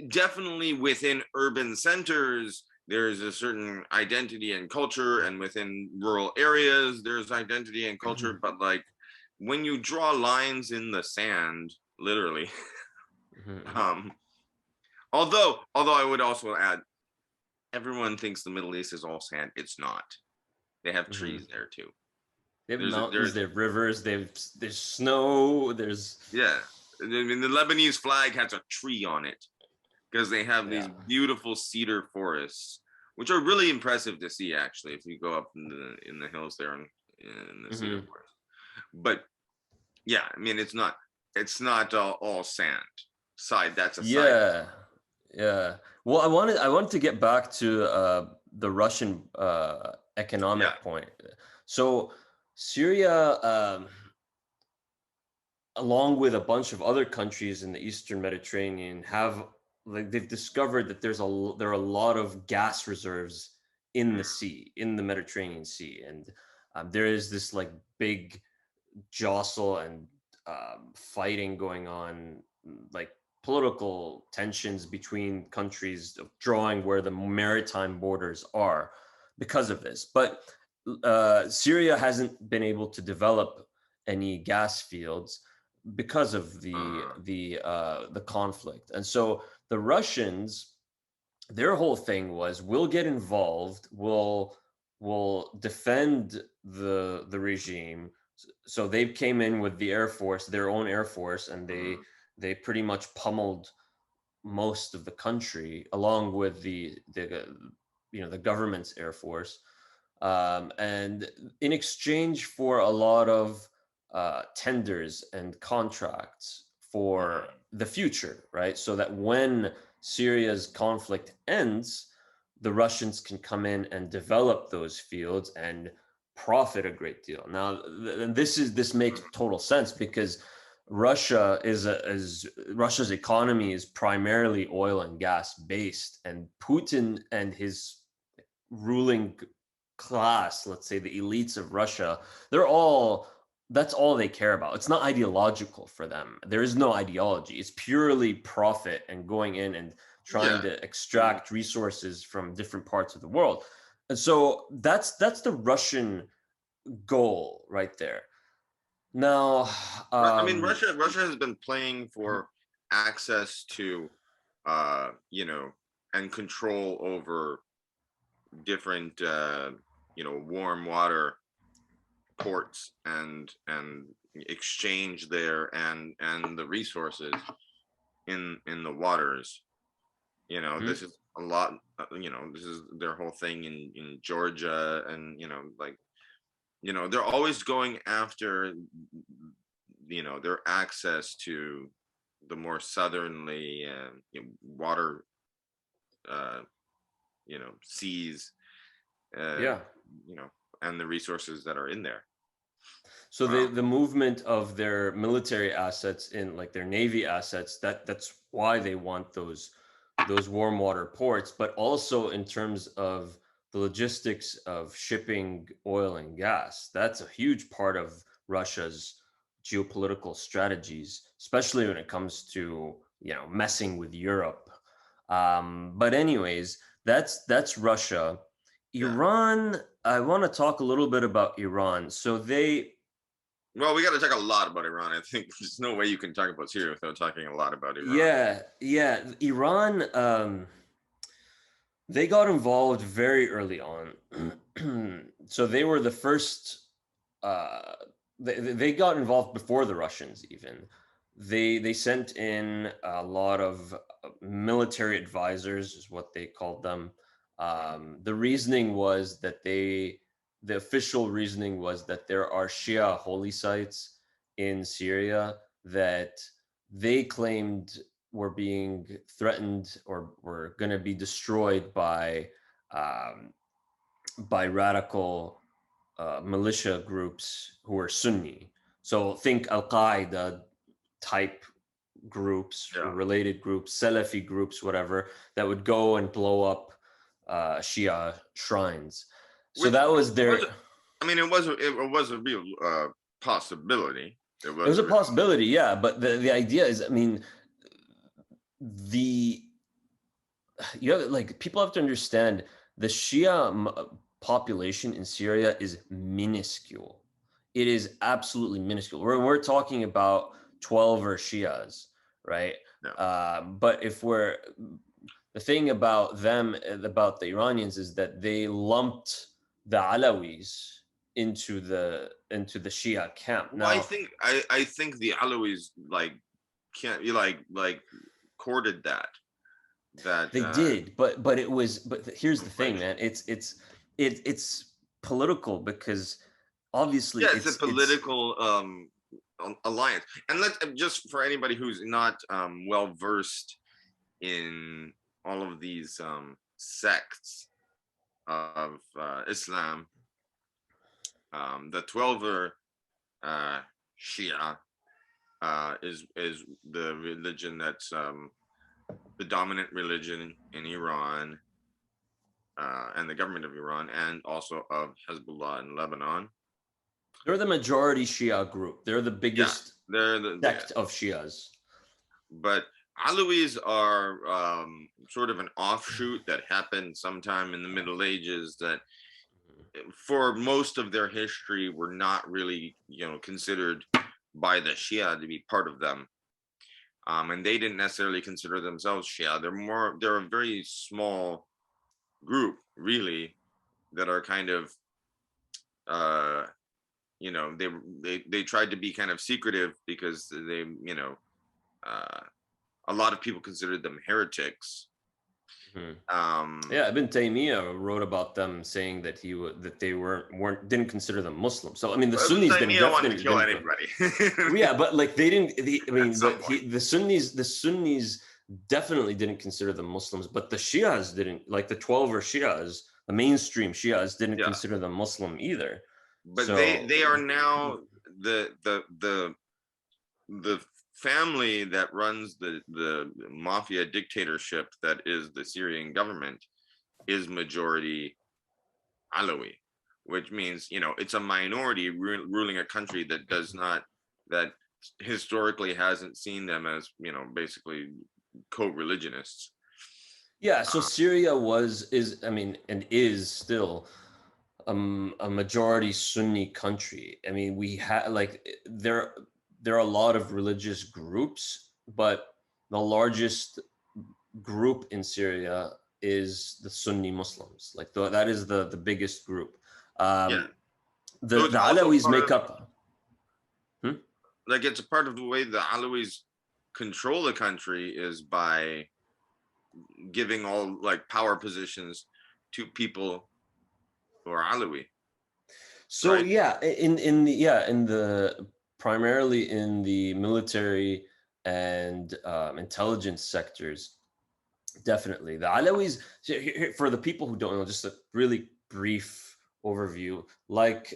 [SPEAKER 2] definitely within urban centers there's a certain identity and culture, and within rural areas there's identity and culture,
[SPEAKER 1] Mhm,
[SPEAKER 2] but like when you draw lines in the sand, literally,
[SPEAKER 1] mhm, mhm.
[SPEAKER 2] um although I would also add, everyone thinks the Middle East is all sand. It's not. They have
[SPEAKER 1] Mhm.
[SPEAKER 2] trees there too.
[SPEAKER 1] They have mountains,
[SPEAKER 2] There's
[SPEAKER 1] they have rivers, there's snow, there's
[SPEAKER 2] Yeah, I mean, the Lebanese flag has a tree on it because they have these
[SPEAKER 1] yeah.
[SPEAKER 2] beautiful cedar forests, which are really impressive to see, actually, if you go up in the hills there in the cedar
[SPEAKER 1] Mhm.
[SPEAKER 2] forest. But yeah, I mean, it's not all sand. That's a side.
[SPEAKER 1] Yeah. Yeah. Well, I wanted to get back to the Russian
[SPEAKER 2] Yeah.
[SPEAKER 1] economic point. So Syria, along with a bunch of other countries in the Eastern Mediterranean, have like they've discovered that there are a lot of gas reserves in the sea, in the Mediterranean Sea, and there is this like big jostle and fighting going on, like political tensions between countries of drawing where the maritime borders are because of this. But Syria hasn't been able to develop any gas fields because of
[SPEAKER 2] Uh,
[SPEAKER 1] the conflict, and so the Russians, their whole thing was we'll get involved, we'll defend the regime. So they came in with the air force, their own air force, and
[SPEAKER 2] uh,
[SPEAKER 1] they pretty much pummeled most of the country along with the government's air force, and in exchange for a lot of tenders and contracts for
[SPEAKER 2] uh,
[SPEAKER 1] the future, right? So that when Syria's conflict ends, the Russians can come in and develop those fields and profit a great deal. Now, this makes total sense because Russia's economy is primarily oil and gas based, and Putin and his ruling class, let's say the elites of Russia, they're all that's all they care about. It's not ideological for them. There is no ideology. It's purely profit and going in and trying
[SPEAKER 2] yeah.
[SPEAKER 1] to extract resources from different parts of the world. And so that's the Russian goal right there. Now,
[SPEAKER 2] I mean,
[SPEAKER 1] um,
[SPEAKER 2] Russia has been playing for access to, and control over different, warm water ports, and exchange there, and the resources in the waters. This is a lot. This is their whole thing in Georgia, and like, they're always going after, their access to the more southerly, water, uh, seas, uh,
[SPEAKER 1] yeah.
[SPEAKER 2] you know, and the resources that are in there.
[SPEAKER 1] So
[SPEAKER 2] Um,
[SPEAKER 1] the movement of their military assets in like their navy assets, that's why they want those warm water ports, but also in terms of the logistics of shipping oil and gas. That's a huge part of Russia's geopolitical strategies, especially when it comes to messing with Europe. But anyways, that's Russia.
[SPEAKER 2] Yeah.
[SPEAKER 1] Iran. I want to talk a little bit about Iran. So they,
[SPEAKER 2] Well, we got to talk a lot about Iran. I think there's no way you can talk about Syria without talking a lot about Iran.
[SPEAKER 1] yeah, Iran. They got involved very early on. So they were the first. Uh, they got involved before the Russians even. They sent in a lot of military advisors, is what they called them. The reasoning was that the official reasoning was that there are Shia holy sites in Syria that they claimed were being threatened or were going to be destroyed um, by radical militia groups who are Sunni. So think Al Qaeda type groups or
[SPEAKER 2] Yeah.
[SPEAKER 1] related groups, Salafi groups, whatever, that would go and blow up Shia shrines. So
[SPEAKER 2] Which
[SPEAKER 1] that was
[SPEAKER 2] was,
[SPEAKER 1] their.
[SPEAKER 2] I mean, it was a real possibility. It
[SPEAKER 1] It
[SPEAKER 2] was
[SPEAKER 1] was
[SPEAKER 2] a
[SPEAKER 1] a
[SPEAKER 2] real,
[SPEAKER 1] possibility, yeah. But the idea is, I mean, the you have like people have to understand the population in Syria is minuscule. It is absolutely minuscule. We're talking about 12 or Shias, right?
[SPEAKER 2] yeah.
[SPEAKER 1] But if we're the thing about them about the Iranians is that they lumped the Alawis into the Shia camp.
[SPEAKER 2] Well,
[SPEAKER 1] Now
[SPEAKER 2] I think the Alawis like can't you like courted that
[SPEAKER 1] they did, but it was here's the thing,
[SPEAKER 2] conflation.
[SPEAKER 1] man. It's political because obviously
[SPEAKER 2] Yeah, it's a
[SPEAKER 1] it's
[SPEAKER 2] political alliance. And let's just for anybody who's not well versed in all of these sects of Islam, the Twelver uh, Shia is the religion that's the dominant religion in Iran and the government of Iran, and also of Hezbollah in Lebanon.
[SPEAKER 1] they're the majority Shia group. They're the
[SPEAKER 2] Yeah,
[SPEAKER 1] biggest
[SPEAKER 2] they're yeah.
[SPEAKER 1] sect of Shias.
[SPEAKER 2] But Alawis are sort of an offshoot that happened sometime in the Middle Ages that for most of their history were not really considered by the Shia to be part of them. And they didn't necessarily consider themselves Shia. They're a very small group, really, that are kind of, uh, they tried to be kind of secretive because uh, a lot of people considered them heretics.
[SPEAKER 1] Mhm.
[SPEAKER 2] Um,
[SPEAKER 1] Yeah, Ibn Taymiyyah wrote about them saying that that they weren't didn't consider them Muslim. So I mean, the
[SPEAKER 2] Ibn
[SPEAKER 1] Sunnis didn't
[SPEAKER 2] Taymiyyah wanted to
[SPEAKER 1] definitely
[SPEAKER 2] kill
[SPEAKER 1] didn't.
[SPEAKER 2] anybody
[SPEAKER 1] Yeah, but like they didn't. I
[SPEAKER 2] at
[SPEAKER 1] mean,
[SPEAKER 2] some
[SPEAKER 1] but
[SPEAKER 2] point.
[SPEAKER 1] the Sunnis definitely didn't consider them Muslims, but the Shias didn't. Like the 12 or Shias, the mainstream Shias didn't
[SPEAKER 2] Yeah,
[SPEAKER 1] consider them Muslim either.
[SPEAKER 2] but
[SPEAKER 1] So
[SPEAKER 2] they are now the family that runs the mafia dictatorship that is the Syrian government is majority Alawi, which means it's a minority ruling a country that does not that historically hasn't seen them as basically co-religionists.
[SPEAKER 1] yeah, so
[SPEAKER 2] Uh,
[SPEAKER 1] Syria is I mean and is still a majority Sunni country. I mean, we have like there are a lot of religious groups, but the largest group in Syria is the Sunni Muslims. Like that is the biggest group.
[SPEAKER 2] yeah, so
[SPEAKER 1] The
[SPEAKER 2] it's also
[SPEAKER 1] Alawis
[SPEAKER 2] part
[SPEAKER 1] make
[SPEAKER 2] of
[SPEAKER 1] up. Hmm?
[SPEAKER 2] like it's a part of the way the Alawis control the country is by giving all like power positions to people who are Alawi,
[SPEAKER 1] So
[SPEAKER 2] right?
[SPEAKER 1] yeah, in the yeah in the primarily in the military and intelligence sectors. Definitely. The Alawis, for the people who don't know, just a really brief overview. Like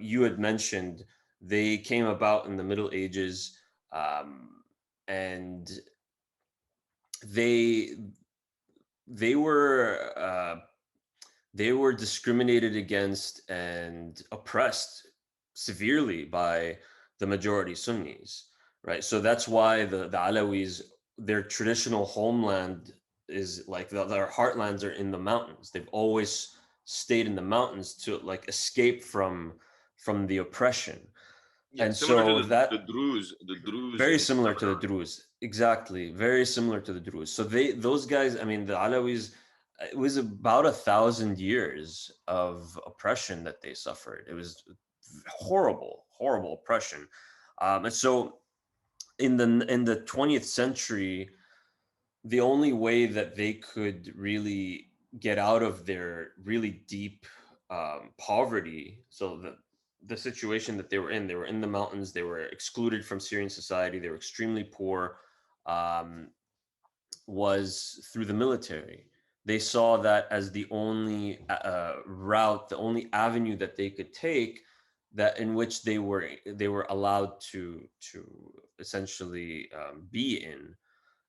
[SPEAKER 1] you had mentioned, they came about in the Middle Ages, um, and they they were uh, they were discriminated against and oppressed severely by the majority Sunnis, right? So that's why the Alawis, their traditional homeland is like their heartlands are in the mountains. They've always stayed in the mountains to like escape from the oppression.
[SPEAKER 2] Yeah,
[SPEAKER 1] And
[SPEAKER 2] similar to
[SPEAKER 1] so
[SPEAKER 2] the
[SPEAKER 1] that
[SPEAKER 2] Druze, the Druze
[SPEAKER 1] very
[SPEAKER 2] in
[SPEAKER 1] similar to the
[SPEAKER 2] Lebanon.
[SPEAKER 1] Druze. Exactly, very similar to the Druze. So those guys, I mean, the Alawis, it was about 1,000 years of oppression that they suffered. It was horrible, horrible oppression. And so in the 20th century, the only way that they could really get out of their really deep poverty, so the situation that they were in the mountains, they were excluded from Syrian society, they were extremely poor, um, was through the military. They saw that as the only route, the only avenue that they could take, that in which they were allowed to essentially be in.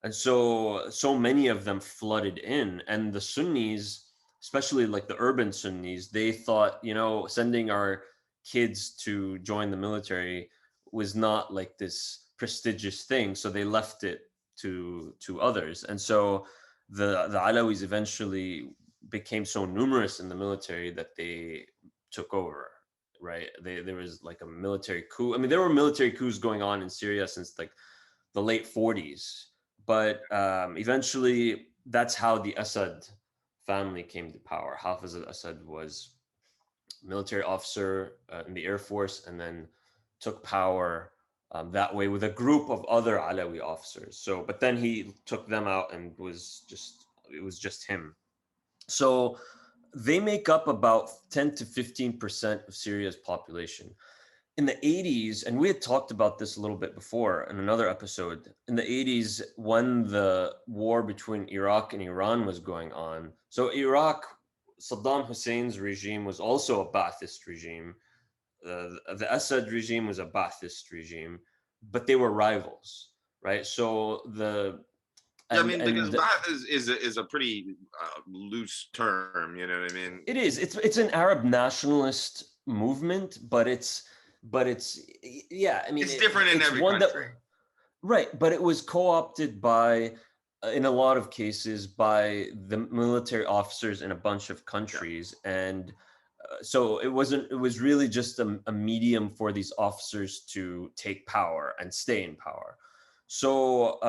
[SPEAKER 1] And so many of them flooded in, and the Sunnis, especially like the urban Sunnis, they thought, sending our kids to join the military was not like this prestigious thing, so they left it to others. And so the Alawis eventually became so numerous in the military that they took over, right? There was like a military coup. I mean, there were military coups going on in Syria since like the late 40s. But eventually, that's how the Assad family came to power. Hafiz al-Assad was a military officer in the Air Force, and then took power that way with a group of other Alawi officers. So, but then he took them out, and it was just him. So they make up about 10 to 15% of Syria's population. In the 80s, and we had talked about this a little bit before in another episode, in the 80s, when the war between Iraq and Iran was going on. So Iraq, Saddam Hussein's regime was also a Ba'athist regime. The Assad regime was a Ba'athist regime, but they were rivals, right? So the
[SPEAKER 2] Yeah, I mean, because
[SPEAKER 1] and
[SPEAKER 2] Ba'ath is a pretty loose term. You know what I mean?
[SPEAKER 1] it is. It's an Arab nationalist movement, but it's yeah. I mean,
[SPEAKER 2] It's different in
[SPEAKER 1] it's
[SPEAKER 2] every
[SPEAKER 1] one that
[SPEAKER 2] country.
[SPEAKER 1] right, but it was co-opted by, in a lot of cases, by the military officers in a bunch of
[SPEAKER 2] Yeah.
[SPEAKER 1] countries, and so it wasn't. It was really just a medium for these officers to take power and stay in power. So,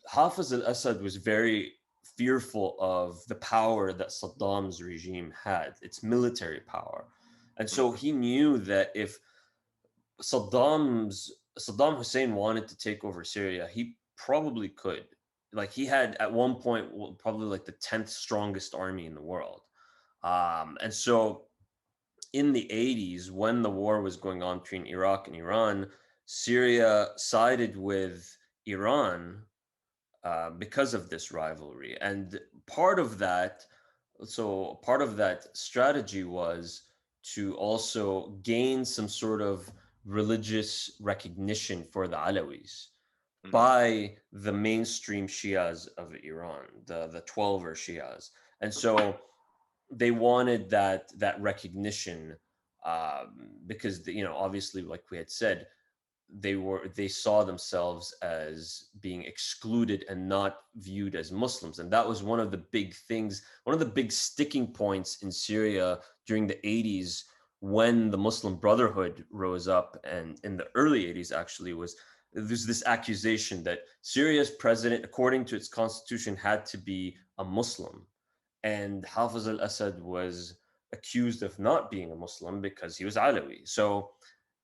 [SPEAKER 1] Hafiz al-Assad was very fearful of the power that Saddam's regime had, its military power, and so
[SPEAKER 2] Mhm.
[SPEAKER 1] he knew that if Saddam Hussein wanted to take over Syria, he probably could. Like he had at one point probably like the 10th strongest army in the world. And so in the 80s, when the war was going on between Iraq and Iran, Syria sided with Iran because of this rivalry. And part of that, part of that strategy was to also gain some sort of religious recognition for the Alawis
[SPEAKER 2] Mhm.
[SPEAKER 1] by the mainstream Shias of Iran, the 12 Shias. And so they wanted that recognition, because obviously, like we had said, they saw themselves as being excluded and not viewed as Muslims. And that was one of the big things, one of the big sticking points in Syria during the 80s, when the Muslim Brotherhood rose up, and in the early 80s actually, was there's this accusation that Syria's president, according to its constitution, had to be a Muslim. And Hafiz al-Assad was accused of not being a Muslim because he was Alawi. So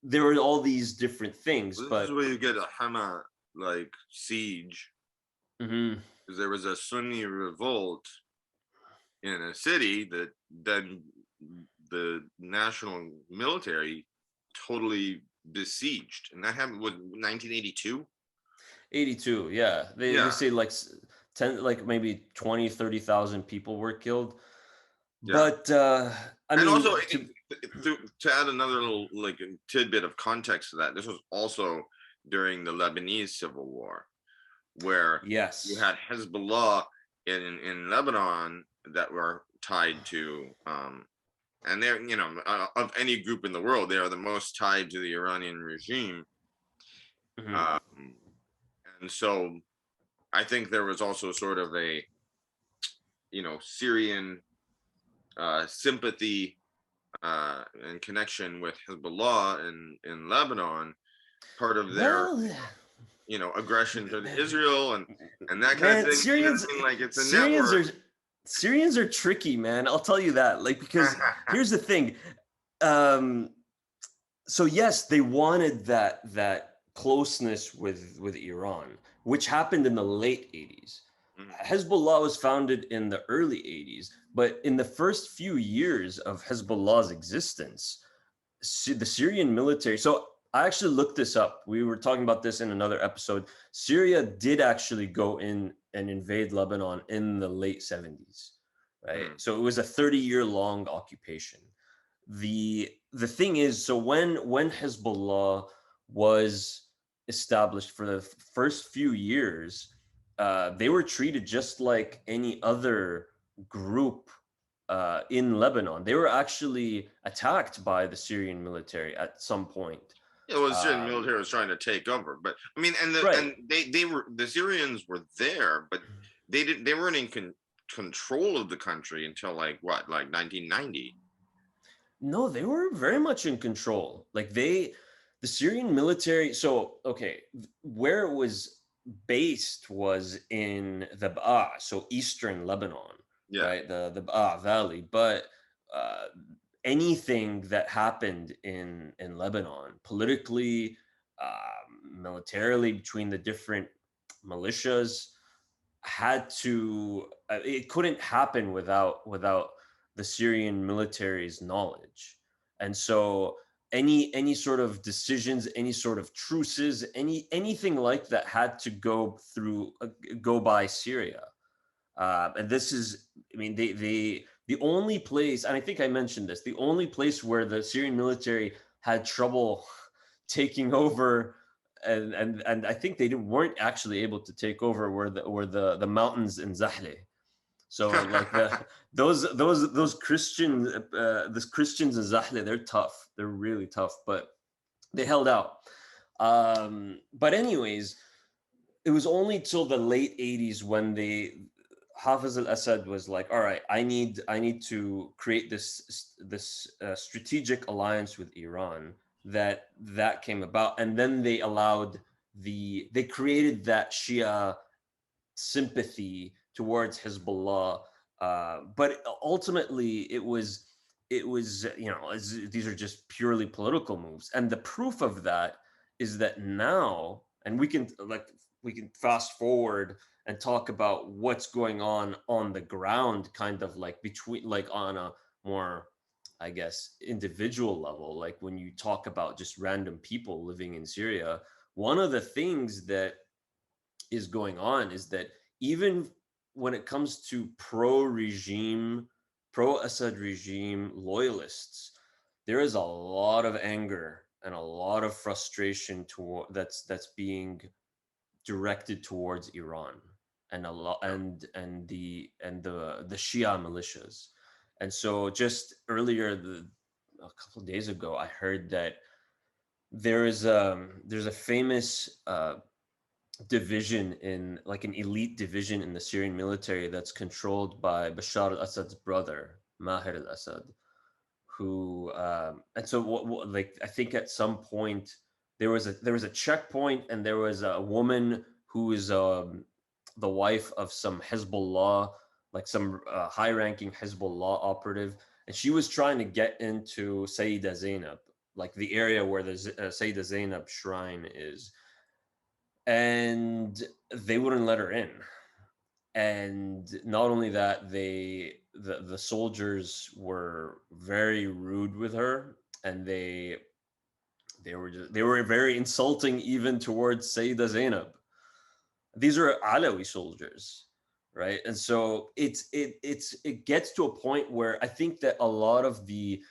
[SPEAKER 1] there were all these different things,
[SPEAKER 2] This is
[SPEAKER 1] but
[SPEAKER 2] where you get a Hama like siege,
[SPEAKER 1] mhm,
[SPEAKER 2] because there was a Sunni revolt in a city that then the national military totally besieged, and that happened with 1982.
[SPEAKER 1] 82, yeah. They
[SPEAKER 2] Yeah,
[SPEAKER 1] say like 10, like maybe 20, 30,000 people were killed.
[SPEAKER 2] yeah.
[SPEAKER 1] But I
[SPEAKER 2] And
[SPEAKER 1] mean,
[SPEAKER 2] also to add another little like tidbit of context to that, this was also during the Lebanese civil war, where you
[SPEAKER 1] yes.
[SPEAKER 2] had Hezbollah in Lebanon that were tied to and they're, of any group in the world, they are the most tied to the Iranian regime.
[SPEAKER 1] Mhm.
[SPEAKER 2] Um, and so I think there was also sort of a, Syrian sympathy and connection with Hezbollah in Lebanon, part of their,
[SPEAKER 1] Well,
[SPEAKER 2] aggression to Israel and that kind of
[SPEAKER 1] man,
[SPEAKER 2] thing. You know what I mean? Like it's a
[SPEAKER 1] Syrians
[SPEAKER 2] network.
[SPEAKER 1] are Syrians are tricky, man. I'll tell you that. Like, because here's the thing. Um, so yes, they wanted that closeness with Iran, which happened in the late 80s.
[SPEAKER 2] Mhm.
[SPEAKER 1] Hezbollah was founded in the early 80s, but in the first few years of Hezbollah's existence, the Syrian military. So I actually looked this up. We were talking about this in another episode. Syria did actually go in and invade Lebanon in the late 70s, right?
[SPEAKER 2] Mhm.
[SPEAKER 1] So it was a 30-year long occupation. The thing is, so when Hezbollah was established for the first few years, they were treated just like any other group in Lebanon. They were actually attacked by the Syrian military at some point.
[SPEAKER 2] It was Syrian
[SPEAKER 1] Um,
[SPEAKER 2] military was trying to take over, but I mean,
[SPEAKER 1] right.
[SPEAKER 2] and they were the Syrians were there, but they weren't in control of the country until like what, like 1990.
[SPEAKER 1] No, they were very much in control. The Syrian military. So, okay, where it was based was in the Ba'a, so eastern Lebanon,
[SPEAKER 2] Yeah.
[SPEAKER 1] right? The Ba'a Valley. But uh, anything that happened in Lebanon, politically, militarily, between the different militias, had to it couldn't happen without the Syrian military's knowledge. And so any sort of decisions, any sort of truces, anything like that had to go by Syria. And this is, I mean, the only place, and I think I mentioned this, the only place where the Syrian military had trouble taking over, and I think weren't actually able to take over, were the mountains in Zahle. So like those Christian the Christians in Zahle, they're tough. They're really tough, but they held out. But anyways, it was only till the late 80s when Hafiz al-Assad was like, all right, I need to create this strategic alliance with Iran, that came about. And then they created that Shia sympathy towards Hezbollah. But ultimately, it was these are just purely political moves, and the proof of that is that now, and we can fast forward and talk about what's going on the ground, kind of like between, like on a more, I guess, individual level. Like when you talk about just random people living in Syria, one of the things that is going on is that even when it comes to pro Assad regime loyalists, there is a lot of anger and a lot of frustration that's being directed towards Iran, and a lot, and the Shia militias. And so just earlier, a couple of days ago, I heard that there's a famous division, in like an elite division in the Syrian military, that's controlled by Bashar al-Assad's brother, Maher al-Assad, who and so like I think at some point there was a checkpoint, and there was a woman who is the wife of some Hezbollah, like some high-ranking Hezbollah operative, and she was trying to get into Sayyida Zainab, like the area where the Sayyida Zainab shrine is, and they wouldn't let her in. And not only that, the soldiers were very rude with her, and they were very insulting even towards Sayyida Zainab. These are Alawi soldiers, right? And so it gets to a point where I think that a lot of the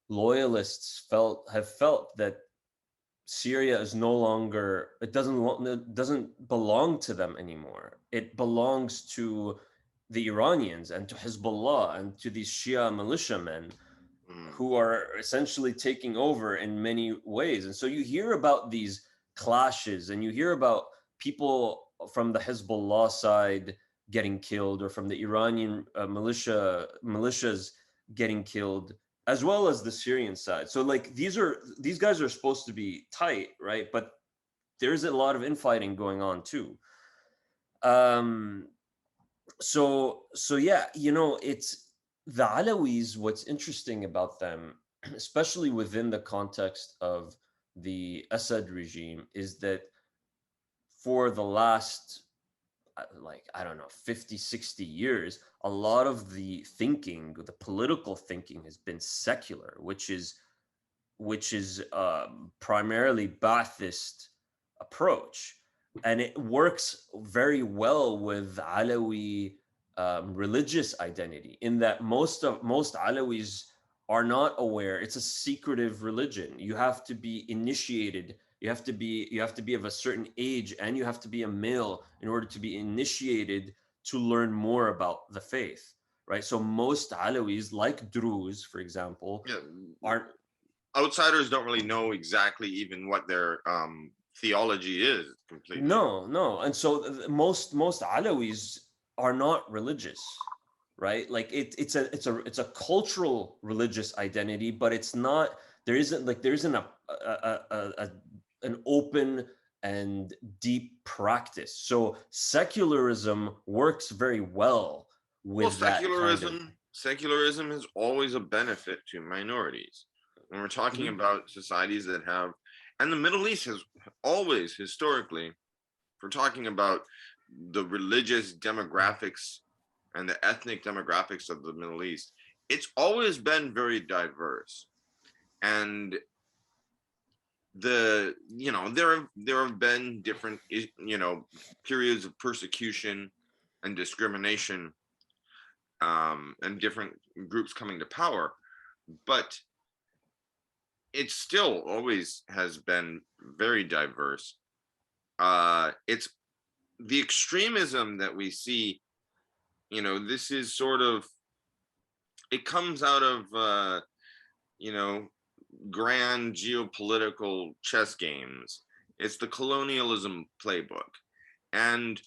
[SPEAKER 1] loyalists have felt that Syria is no longer, it doesn't belong to them anymore. It belongs to the Iranians and to Hezbollah and to these Shia militiamen.
[SPEAKER 2] Mm.
[SPEAKER 1] who are essentially taking over in many ways. And so you hear about these clashes, and you hear about people from the Hezbollah side getting killed, or from the Iranian militias getting killed, as well as the Syrian side. So like these guys are supposed to be tight, right? But there's a lot of infighting going on too. Um, so yeah, it's the Alawis. What's interesting about them, especially within the context of the Assad regime, is that for the last like, I don't know, 50, 60 years, a lot of the thinking, the political thinking, has been secular, which is primarily Ba'athist approach, and it works very well with Alawi religious identity. In that most Alawis are not aware; it's a secretive religion. You have to be initiated. You have to be of a certain age, and you have to be a male in order to be initiated to learn more about the faith. Right. So most Alawis, like Druze, for example,
[SPEAKER 2] Yeah,
[SPEAKER 1] aren't.
[SPEAKER 2] outsiders don't really know exactly even what their theology is completely.
[SPEAKER 1] No, no. And so most Alawis are not religious, right? Like it's a cultural religious identity, but it's not. There isn't a an open and deep practice. So secularism works very well
[SPEAKER 2] Well,
[SPEAKER 1] with that kind of.
[SPEAKER 2] secularism is always a benefit to minorities. When we're talking
[SPEAKER 1] Mhm,
[SPEAKER 2] about societies that have, and the Middle East has always historically, if we're talking about the religious demographics and the ethnic demographics of the Middle East, it's always been very diverse. And there have been different periods of persecution and discrimination, and different groups coming to power, but it still always has been very diverse. It's the extremism that we see. This is sort of, it comes out of you know grand geopolitical chess games. It's the colonialism playbook. And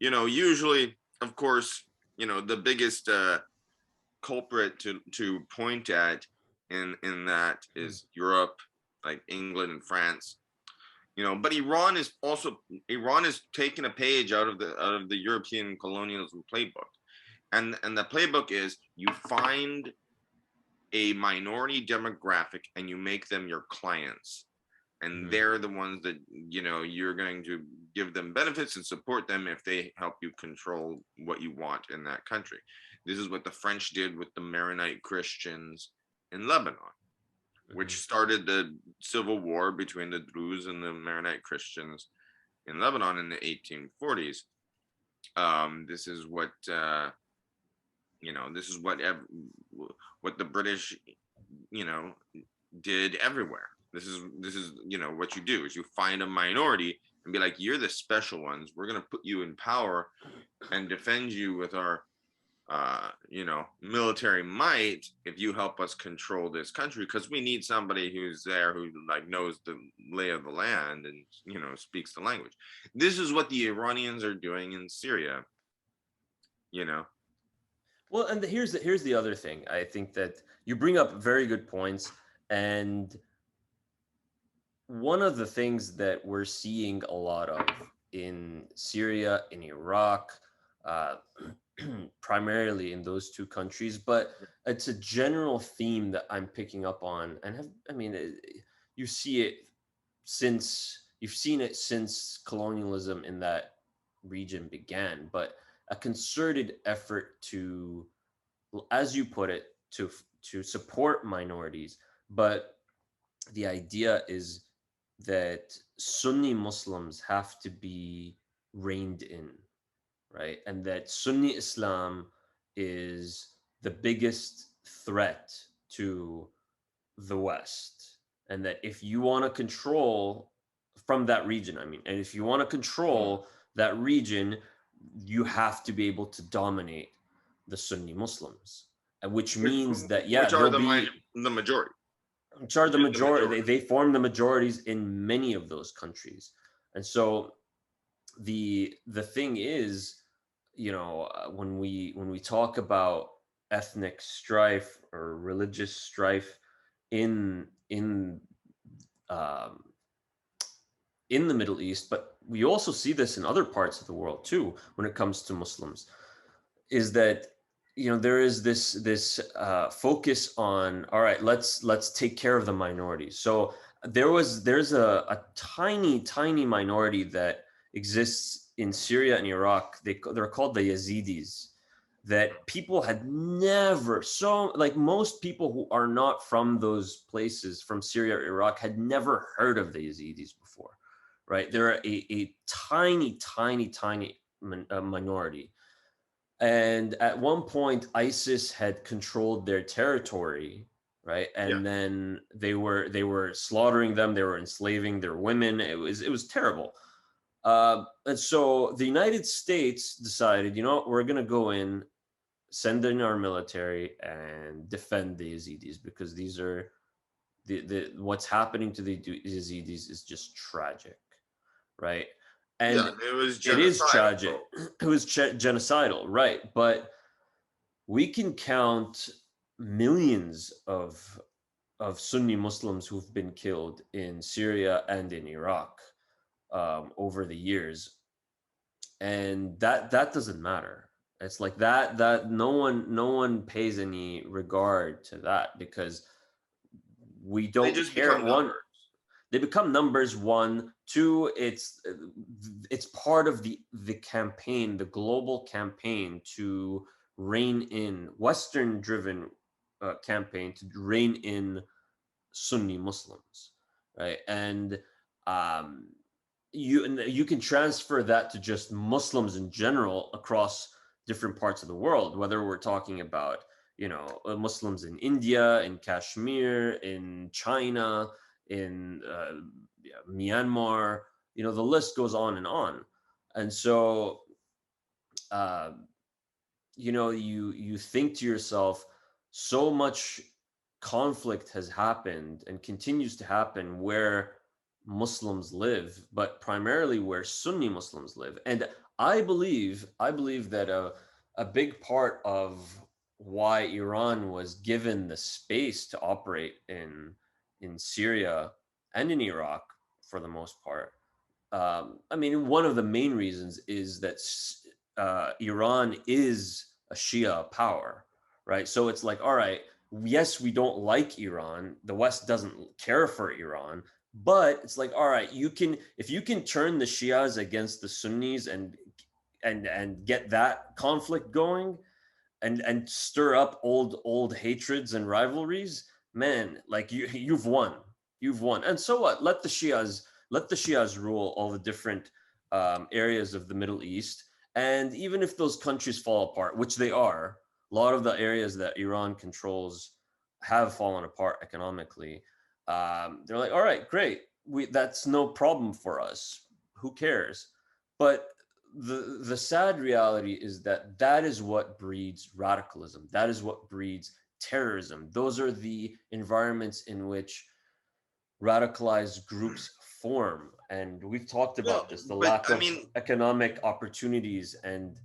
[SPEAKER 2] usually, of course, the biggest culprit to point at in that is Europe, like England and France. But Iran is taking a page out of the European colonialism playbook. And the playbook is, you find a minority demographic and you make them your clients, and
[SPEAKER 1] mhm,
[SPEAKER 2] they're the ones that you're going to give them benefits and support them if they help you control what you want in that country. This is what the French did with the Maronite Christians in Lebanon, which
[SPEAKER 1] mhm.
[SPEAKER 2] started the civil war between the Druze and the Maronite Christians in Lebanon in the 1840s. This is what this is what the British you know did everywhere. This is what you do is you find a minority and be like, you're the special ones. We're going to put you in power and defend you with our military might if you help us control this country, because we need somebody who's there who like knows the lay of the land and speaks the language. This is what the Iranians are doing in Syria. you know
[SPEAKER 1] Well, and here's the other thing. I think that you bring up very good points, and one of the things that we're seeing a lot of in Syria, in Iraq, uh, primarily in those two countries, but it's a general theme that I'm picking up on, and you see it you've seen it since colonialism in that region began, but a concerted effort to, as you put it, to support minorities. But the idea is that Sunni Muslims have to be reined in, right? And that Sunni Islam is the biggest threat to the West. And that if you want to control from that region, and if you want to
[SPEAKER 2] Mm.
[SPEAKER 1] control that region, you have to be able to dominate the Sunni Muslims, and which
[SPEAKER 2] which
[SPEAKER 1] means that, yeah,
[SPEAKER 2] which are
[SPEAKER 1] there'll
[SPEAKER 2] the
[SPEAKER 1] be.
[SPEAKER 2] the majority.
[SPEAKER 1] which are the
[SPEAKER 2] They're the
[SPEAKER 1] majority.
[SPEAKER 2] majority.
[SPEAKER 1] They form the majorities in many of those countries, and so the thing is, when we talk about ethnic strife or religious strife in um, in the Middle East, but we also see this in other parts of the world too when it comes to Muslims, is that there is this focus on, all right, let's take care of the minorities. So there's a tiny minority that exists in Syria and Iraq. They're called the Yazidis, that people had never, so like most people who are not from those places, from Syria or Iraq, had never heard of the Yazidis before, right?
[SPEAKER 2] Yeah,
[SPEAKER 1] They're a tiny minority, and at one point ISIS had controlled their territory, right?
[SPEAKER 2] yeah,
[SPEAKER 1] And then they were slaughtering them, they were enslaving their women. It was terrible. And so the United States decided, we're going to go in, send in our military and defend the Yazidis, because these are the what's happening to the Yazidis is just tragic, right?
[SPEAKER 2] yeah.
[SPEAKER 1] And
[SPEAKER 2] It was
[SPEAKER 1] it is
[SPEAKER 2] genocidal.
[SPEAKER 1] tragic. It was genocidal, right? But we can count millions of Sunni Muslims who've been killed in Syria and in Iraq over the years, and that doesn't matter. It's like that no one pays any regard to that, because we
[SPEAKER 2] They
[SPEAKER 1] don't
[SPEAKER 2] just
[SPEAKER 1] care.
[SPEAKER 2] become
[SPEAKER 1] One,
[SPEAKER 2] numbers.
[SPEAKER 1] they become numbers. One, two, it's part of the campaign, the global campaign to rein in Western driven campaign to rein in Sunni Muslims, right? And um, you can transfer that to just Muslims in general across different parts of the world, whether we're talking about Muslims in India, in Kashmir, in China, in yeah, Myanmar. The list goes on and on. And so uh, you think to yourself, so much conflict has happened and continues to happen where Muslims live, but primarily where Sunni Muslims live. And I believe that a big part of why Iran was given the space to operate in Syria and in Iraq for the most part, I mean, one of the main reasons is that Iran is a Shia power, right? So it's like, all right, yes, we don't like Iran. The West doesn't care for Iran, but it's like, all right, if you can turn the Shias against the Sunnis and get that conflict going, and stir up old hatreds and rivalries, man, like you've won. And so what? Let the Shias rule all the different areas of the Middle East, and even if those countries fall apart, which they are, a lot of the areas that Iran controls have fallen apart economically. They're like, all right, great, that's no problem for us. Who cares? But the sad reality is that that is what breeds radicalism. That is what breeds terrorism. Those are the environments in which radicalized groups form. And we've talked
[SPEAKER 2] Well,
[SPEAKER 1] about this, the
[SPEAKER 2] but
[SPEAKER 1] lack
[SPEAKER 2] I
[SPEAKER 1] of
[SPEAKER 2] mean,
[SPEAKER 1] economic opportunities and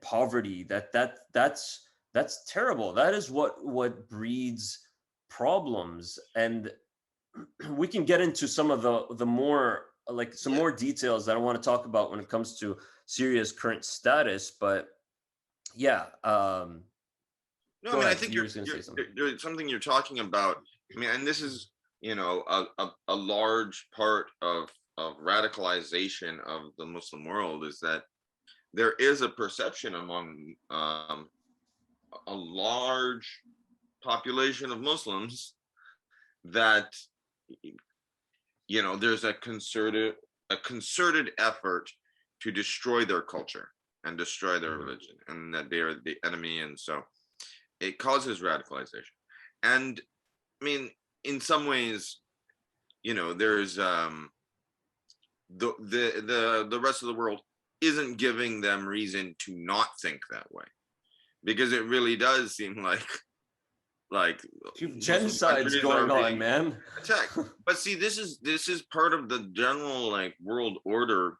[SPEAKER 1] poverty. That's terrible. That is what breeds problems. And we can get into some of the more, like, some
[SPEAKER 2] yeah.
[SPEAKER 1] more details that I want to talk about when it comes to Syria's current status. But yeah,
[SPEAKER 2] No, I
[SPEAKER 1] go
[SPEAKER 2] mean, I
[SPEAKER 1] ahead.
[SPEAKER 2] think
[SPEAKER 1] You were going to say something.
[SPEAKER 2] you're something you're talking about. I mean, and this is, a large part of radicalization of the Muslim world is that there is a perception among a large population of Muslims that there's a concerted effort to destroy their culture and destroy their
[SPEAKER 1] Mhm.
[SPEAKER 2] religion, and that they are the enemy, and so it causes radicalization. And I mean, in some ways, there's the rest of the world isn't giving them reason to not think that way, because it really does seem like Muslim
[SPEAKER 1] Genocides
[SPEAKER 2] countries are
[SPEAKER 1] going on,
[SPEAKER 2] being
[SPEAKER 1] man.
[SPEAKER 2] attacked. But see, this is part of the general like world order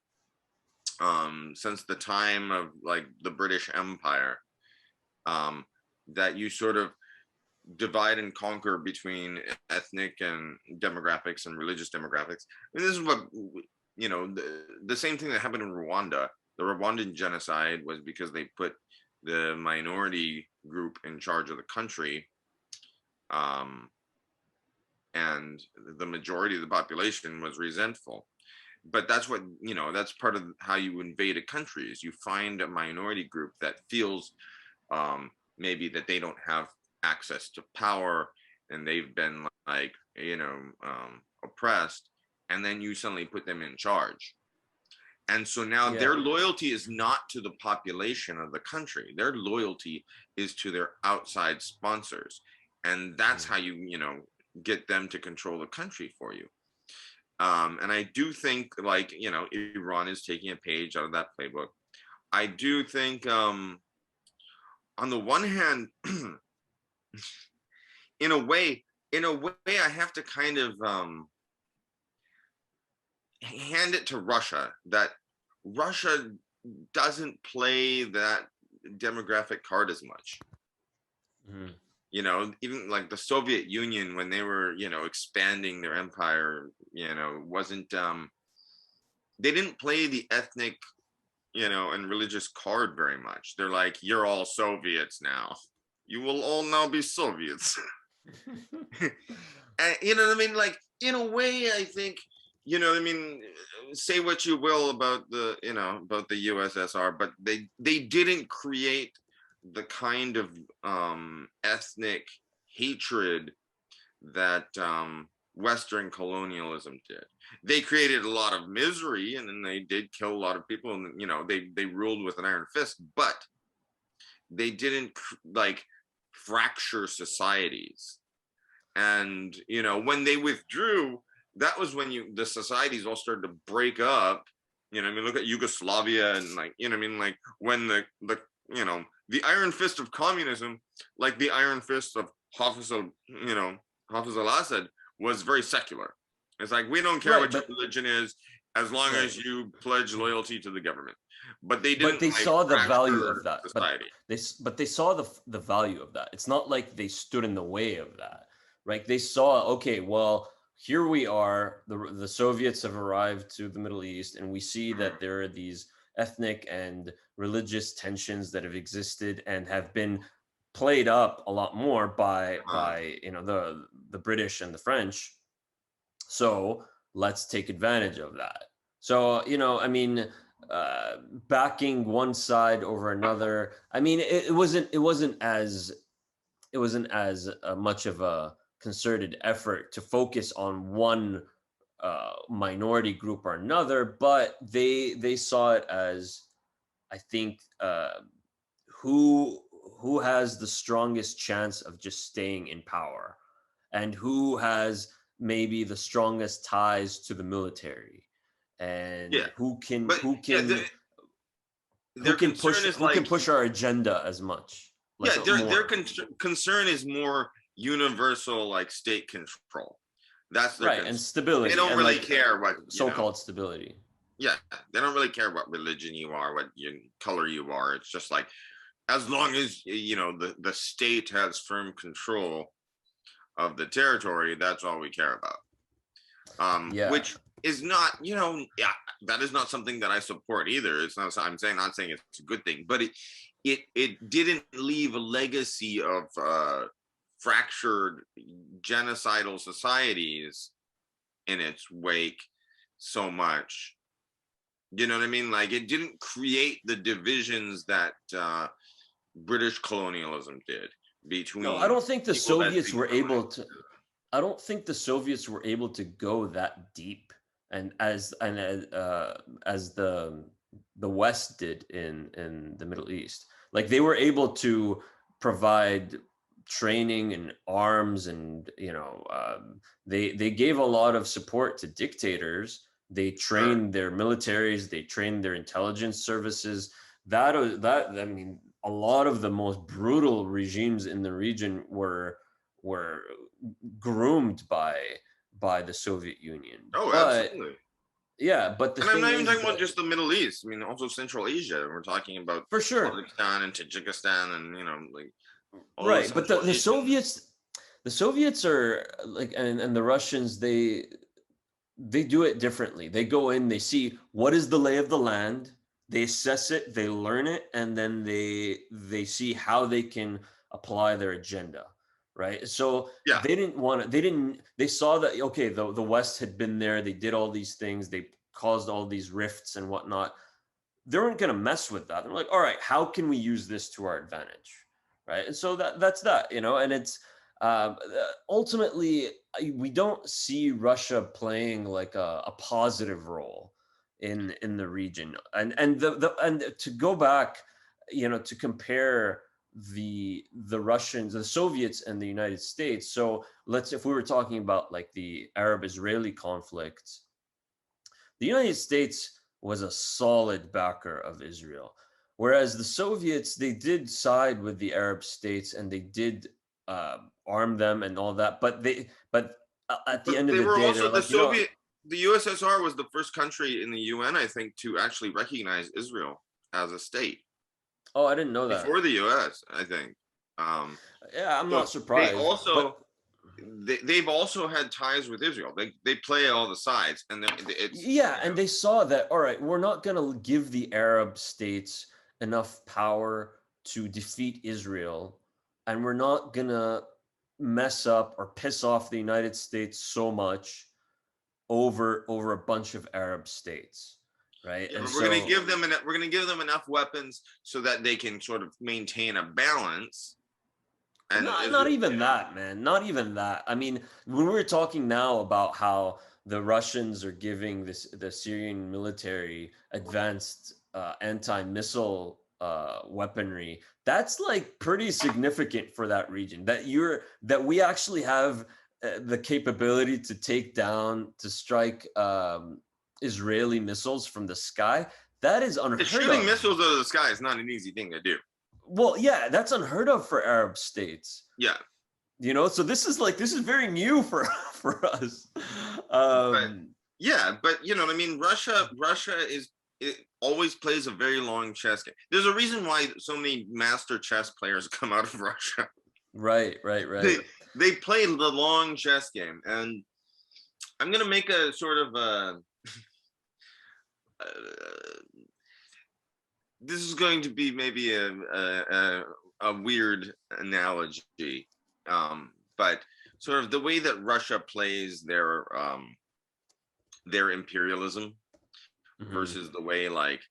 [SPEAKER 2] since the time of like the British Empire, um, that you sort of divide and conquer between ethnic and demographics and religious demographics. And this is what, the same thing that happened in Rwanda. The Rwandan genocide was because they put the minority group in charge of the country, um, and the majority of the population was resentful. But that's what, that's part of how you invade a country, is you find a minority group that feels, maybe that they don't have access to power, and they've been like, oppressed, and then you suddenly put them in charge. And so now
[SPEAKER 1] Yeah.
[SPEAKER 2] their loyalty is not to the population of the country. Their loyalty is to their outside sponsors. And that's how get them to control the country for you. And I do think, like, Iran is taking a page out of that playbook. I do think, on the one hand, in a way, I have to kind of hand it to Russia, that Russia doesn't play that demographic card as much.
[SPEAKER 1] Mm.
[SPEAKER 2] Even like the Soviet Union, when they were, expanding their empire, wasn't, they didn't play the ethnic, and religious card very much. They're like, you're all Soviets now. You will all now be Soviets. And, you know what I mean? Like, in a way, I think, I mean, say what you will about the, about the USSR, but they didn't create the kind of ethnic hatred that Western colonialism did. They created a lot of misery, and then they did kill a lot of people, and they ruled with an iron fist, but they didn't like fracture societies. And when they withdrew, that was when the societies all started to break up. I mean, look at Yugoslavia, and like, I mean, like when the iron fist of communism, like the iron fist of Hafiz al-Assad, was very secular. It's like, we don't care
[SPEAKER 1] Right,
[SPEAKER 2] what your religion is, as long
[SPEAKER 1] right.
[SPEAKER 2] as you pledge loyalty to the government. But they
[SPEAKER 1] But
[SPEAKER 2] didn't
[SPEAKER 1] they
[SPEAKER 2] like
[SPEAKER 1] saw the value of
[SPEAKER 2] fracture
[SPEAKER 1] that.
[SPEAKER 2] society.
[SPEAKER 1] They saw the value of that. It's not like they stood in the way of that, right? They saw, okay, well, here we are. The Soviets have arrived to the Middle East, and we see that there are these ethnic and religious tensions that have existed and have been played up a lot more by the British and the French. So let's take advantage of that. So, I mean, backing one side over another. I mean, it wasn't as much of a concerted effort to focus on one minority group or another, but they saw it as, I think, who who has the strongest chance of just staying in power, and who has maybe the strongest ties to the military, and
[SPEAKER 2] Yeah,
[SPEAKER 1] who can
[SPEAKER 2] but yeah, their concern is
[SPEAKER 1] who can
[SPEAKER 2] like,
[SPEAKER 1] push our agenda as much, like
[SPEAKER 2] yeah, their
[SPEAKER 1] more.
[SPEAKER 2] concern is more universal, like state control. That's their
[SPEAKER 1] Right, and
[SPEAKER 2] concern. They
[SPEAKER 1] stability,
[SPEAKER 2] don't
[SPEAKER 1] and
[SPEAKER 2] really
[SPEAKER 1] like
[SPEAKER 2] care what,
[SPEAKER 1] so-called stability.
[SPEAKER 2] yeah, they don't really care what religion you are, what your color you are. It's just like, as long as the state has firm control of the territory, that's all we care about.
[SPEAKER 1] Yeah.
[SPEAKER 2] Which is not, yeah, that is not something that I support either. It's not, not saying it's a good thing, but it didn't leave a legacy of fractured genocidal societies in its wake so much. You know what I mean? Like, it didn't create the divisions that British colonialism did
[SPEAKER 1] No, I
[SPEAKER 2] between
[SPEAKER 1] don't think the
[SPEAKER 2] people that
[SPEAKER 1] Soviets
[SPEAKER 2] speak
[SPEAKER 1] were
[SPEAKER 2] different
[SPEAKER 1] able
[SPEAKER 2] languages.
[SPEAKER 1] to. I don't think the Soviets were able to go that deep, and as the West did in the Middle East. Like, they were able to provide training and arms, and they gave a lot of support to dictators. They
[SPEAKER 2] Sure.
[SPEAKER 1] trained their militaries, they trained their intelligence services. I mean, a lot of the most brutal regimes in the region were were groomed by the Soviet Union.
[SPEAKER 2] Oh,
[SPEAKER 1] But
[SPEAKER 2] absolutely.
[SPEAKER 1] yeah, but the
[SPEAKER 2] And I'm
[SPEAKER 1] thing
[SPEAKER 2] not even
[SPEAKER 1] is
[SPEAKER 2] talking about
[SPEAKER 1] that
[SPEAKER 2] just the Middle East. I mean, also Central Asia. We're talking about
[SPEAKER 1] for sure,
[SPEAKER 2] Kazakhstan and Tajikistan, and like all the
[SPEAKER 1] right? But
[SPEAKER 2] Central
[SPEAKER 1] the
[SPEAKER 2] Asian.
[SPEAKER 1] Soviets are like, and the Russians, they do it differently. They go in, they see what is the lay of the land, they assess it, they learn it, and then they see how they can apply their agenda, right? So
[SPEAKER 2] Yeah,
[SPEAKER 1] they saw that, okay, the West had been there, they did all these things, they caused all these rifts and whatnot. They weren't going to mess with that. They're like, all right, how can we use this to our advantage, right? And so that's that, and it's ultimately we don't see Russia playing like a positive role in the region, and and to go back, to compare the Russians, the Soviets, and the United States. So if we were talking about like the Arab-Israeli conflict, the United States was a solid backer of Israel, whereas the Soviets, they did side with the Arab states and they did arm them and all that. But at the
[SPEAKER 2] but
[SPEAKER 1] end of
[SPEAKER 2] they
[SPEAKER 1] the
[SPEAKER 2] were
[SPEAKER 1] day, they're
[SPEAKER 2] also
[SPEAKER 1] like,
[SPEAKER 2] the USSR was the first country in the UN, I think, to actually recognize Israel as a state
[SPEAKER 1] oh, I didn't know that.
[SPEAKER 2] before the US, I think. Um,
[SPEAKER 1] Yeah, I'm
[SPEAKER 2] so
[SPEAKER 1] not surprised, but
[SPEAKER 2] they've also had ties with Israel. They play all the sides, and it's
[SPEAKER 1] yeah, and they saw that, all right, we're not going to give the Arab states enough power to defeat Israel, and we're not going to mess up or piss off the United States so much over a bunch of Arab states, right?
[SPEAKER 2] yeah,
[SPEAKER 1] And
[SPEAKER 2] but
[SPEAKER 1] so
[SPEAKER 2] we're gonna give them enough weapons so that they can sort of maintain a balance. And
[SPEAKER 1] not
[SPEAKER 2] Israel,
[SPEAKER 1] even that, man. Not even that. I mean, when we're talking now about how the Russians are giving the Syrian military advanced anti-missile weaponry, that's like pretty significant for that region. That we actually have the capability to strike Israeli missiles from the sky. That is unheard
[SPEAKER 2] shooting
[SPEAKER 1] of.
[SPEAKER 2] missiles out of the sky is not an easy thing to do.
[SPEAKER 1] Well, yeah, that's unheard of for Arab states.
[SPEAKER 2] Yeah,
[SPEAKER 1] So this is very new for for us.
[SPEAKER 2] but
[SPEAKER 1] um
[SPEAKER 2] but you know what I mean. Russia is it always plays a very long chess game. There's a reason why so many master chess players come out of Russia.
[SPEAKER 1] right, right,
[SPEAKER 2] They
[SPEAKER 1] right.
[SPEAKER 2] they play the long chess game, and I'm gonna make a sort of uh this is going to be maybe a weird analogy, but sort of the way that Russia plays their imperialism
[SPEAKER 1] Hmm.
[SPEAKER 2] versus the way like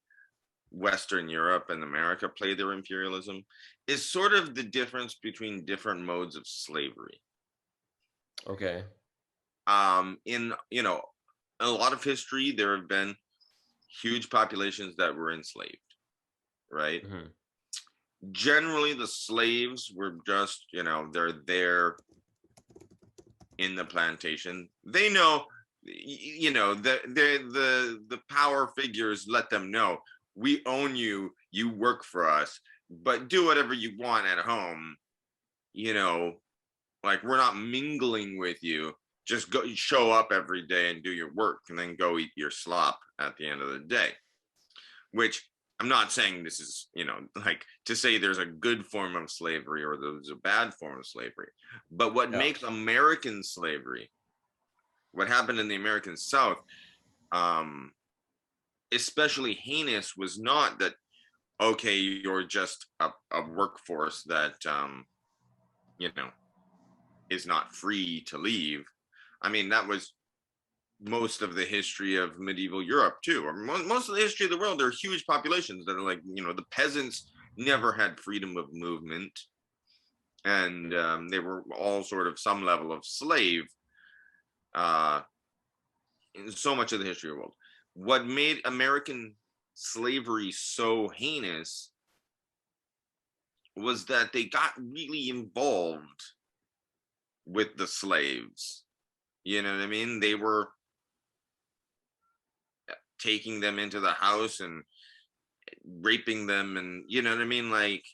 [SPEAKER 2] Western Europe and America play their imperialism is sort of the difference between different modes of slavery.
[SPEAKER 1] Okay.
[SPEAKER 2] In a lot of history, there have been huge populations that were enslaved, right?
[SPEAKER 1] Hmm.
[SPEAKER 2] Generally, the slaves were just they're there in the plantation. They know, the power figures let them know, we own you, you work for us, but do whatever you want at home. you know like, we're not mingling with you. Just go show up every day and do your work, and then go eat your slop at the end of the day. Which, I'm not saying this is, like, to say there's a good form of slavery or there's a bad form of slavery. But what
[SPEAKER 1] Yeah.
[SPEAKER 2] makes American slavery, what happened in the American South, um, especially heinous, was not that, okay, you're just a workforce that, you know, is not free to leave. I mean, that was most of the history of medieval Europe too, or most of the history of the world. There are huge populations that are like, the peasants never had freedom of movement, and they were all sort of some level of slave uh, in so much of the history of the world. What made American slavery so heinous was that they got really involved with the slaves. You know what I mean? They were taking them into the house and raping them, and you know what I mean, like,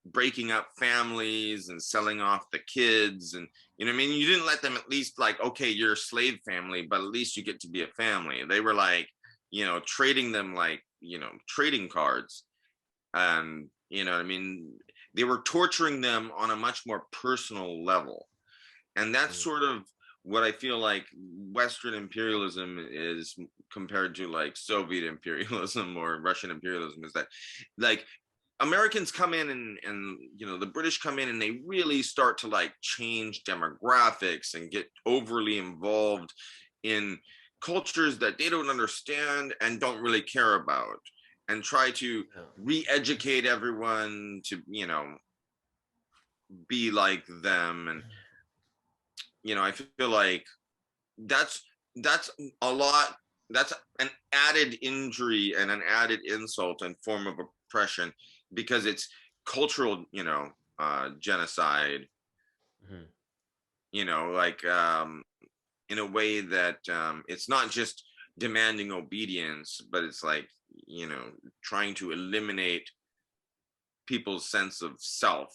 [SPEAKER 2] breaking up families and selling off the kids, and you know what I mean, you didn't let them at least like, okay, you're a slave family, but at least you get to be a family. They were like, you know, trading them like, you know, trading cards. And you know what I mean, they were torturing them on a much more personal level. And that's
[SPEAKER 1] Mm.
[SPEAKER 2] sort of what I feel like Western imperialism is compared to like Soviet imperialism or Russian imperialism, is that like Americans come in and you know, the British come in and they really start to like change demographics and get overly involved in cultures that they don't understand and don't really care about, and try to
[SPEAKER 1] Yeah.
[SPEAKER 2] re-educate everyone to, you know, be like them. And you know, I feel like that's that's a lot, that's an added injury and an added insult and form of oppression, because it's cultural, you know, genocide,
[SPEAKER 1] Mhm.
[SPEAKER 2] you know, like in a way that it's not just demanding obedience, but it's like, you know, trying to eliminate people's sense of self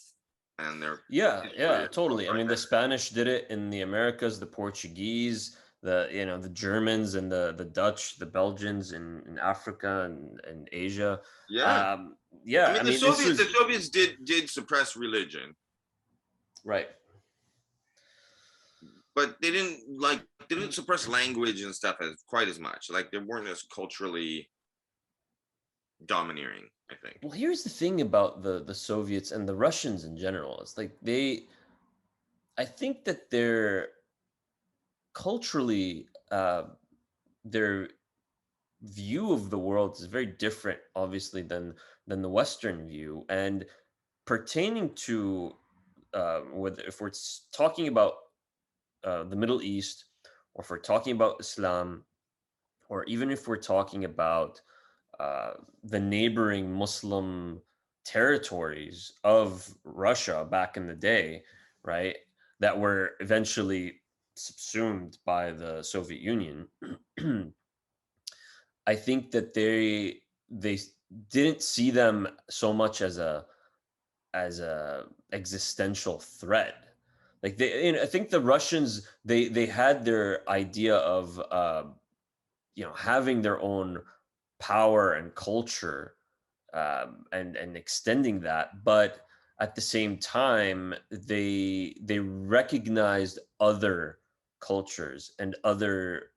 [SPEAKER 2] and their
[SPEAKER 1] Yeah,
[SPEAKER 2] history
[SPEAKER 1] yeah,
[SPEAKER 2] and
[SPEAKER 1] totally. I mean, the
[SPEAKER 2] identity.
[SPEAKER 1] Spanish did it in the Americas, the Portuguese, the Germans and the Dutch, the Belgians in Africa and Asia.
[SPEAKER 2] Yeah,
[SPEAKER 1] Um,
[SPEAKER 2] I
[SPEAKER 1] yeah,
[SPEAKER 2] mean
[SPEAKER 1] I mean, this
[SPEAKER 2] The
[SPEAKER 1] was
[SPEAKER 2] Soviets did suppress religion,
[SPEAKER 1] right.
[SPEAKER 2] but they didn't suppress language and stuff as quite as much. Like they weren't as culturally domineering, I think.
[SPEAKER 1] Well, here's the thing about the Soviets and the Russians in general. It's like I think that they're culturally, their view of the world is very different, obviously, than the Western view. And pertaining to whether if we're talking about the Middle East, or if we're talking about Islam, or even if we're talking about the neighboring Muslim territories of Russia back in the day, right, that were eventually subsumed by the Soviet Union, I think that they didn't see them so much as a existential threat. Like I think the Russians, they had their idea of having their own power and culture, and extending that, but at the same time they recognized other cultures and other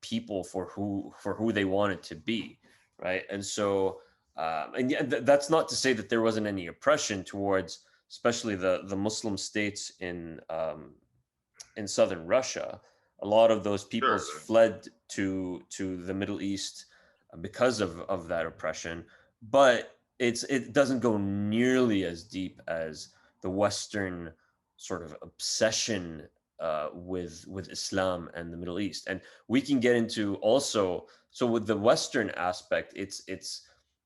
[SPEAKER 1] people for who they wanted to be, right? And so and yeah, that's not to say that there wasn't any oppression towards, especially the Muslim states in southern Russia. A lot of those peoples
[SPEAKER 2] Sure.
[SPEAKER 1] fled to the Middle East because of that oppression, but it doesn't go nearly as deep as the Western sort of obsession with Islam and the Middle East. And we can get into also, so with the Western aspect, it's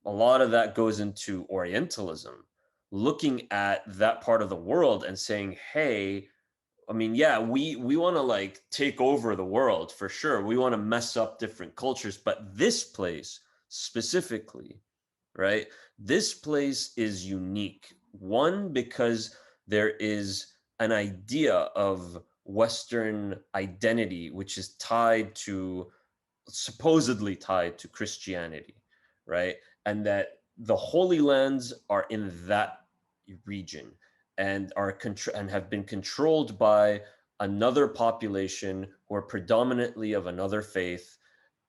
[SPEAKER 1] a lot of that goes into Orientalism, looking at that part of the world and saying, hey, I mean, yeah, we want to like take over the world for sure. We want to mess up different cultures, but this place specifically, right? This place is unique. One, because there is an idea of Western identity which is tied to, supposedly tied to Christianity, right? And that the Holy Lands are in that region and and have been controlled by another population who are predominantly of another faith,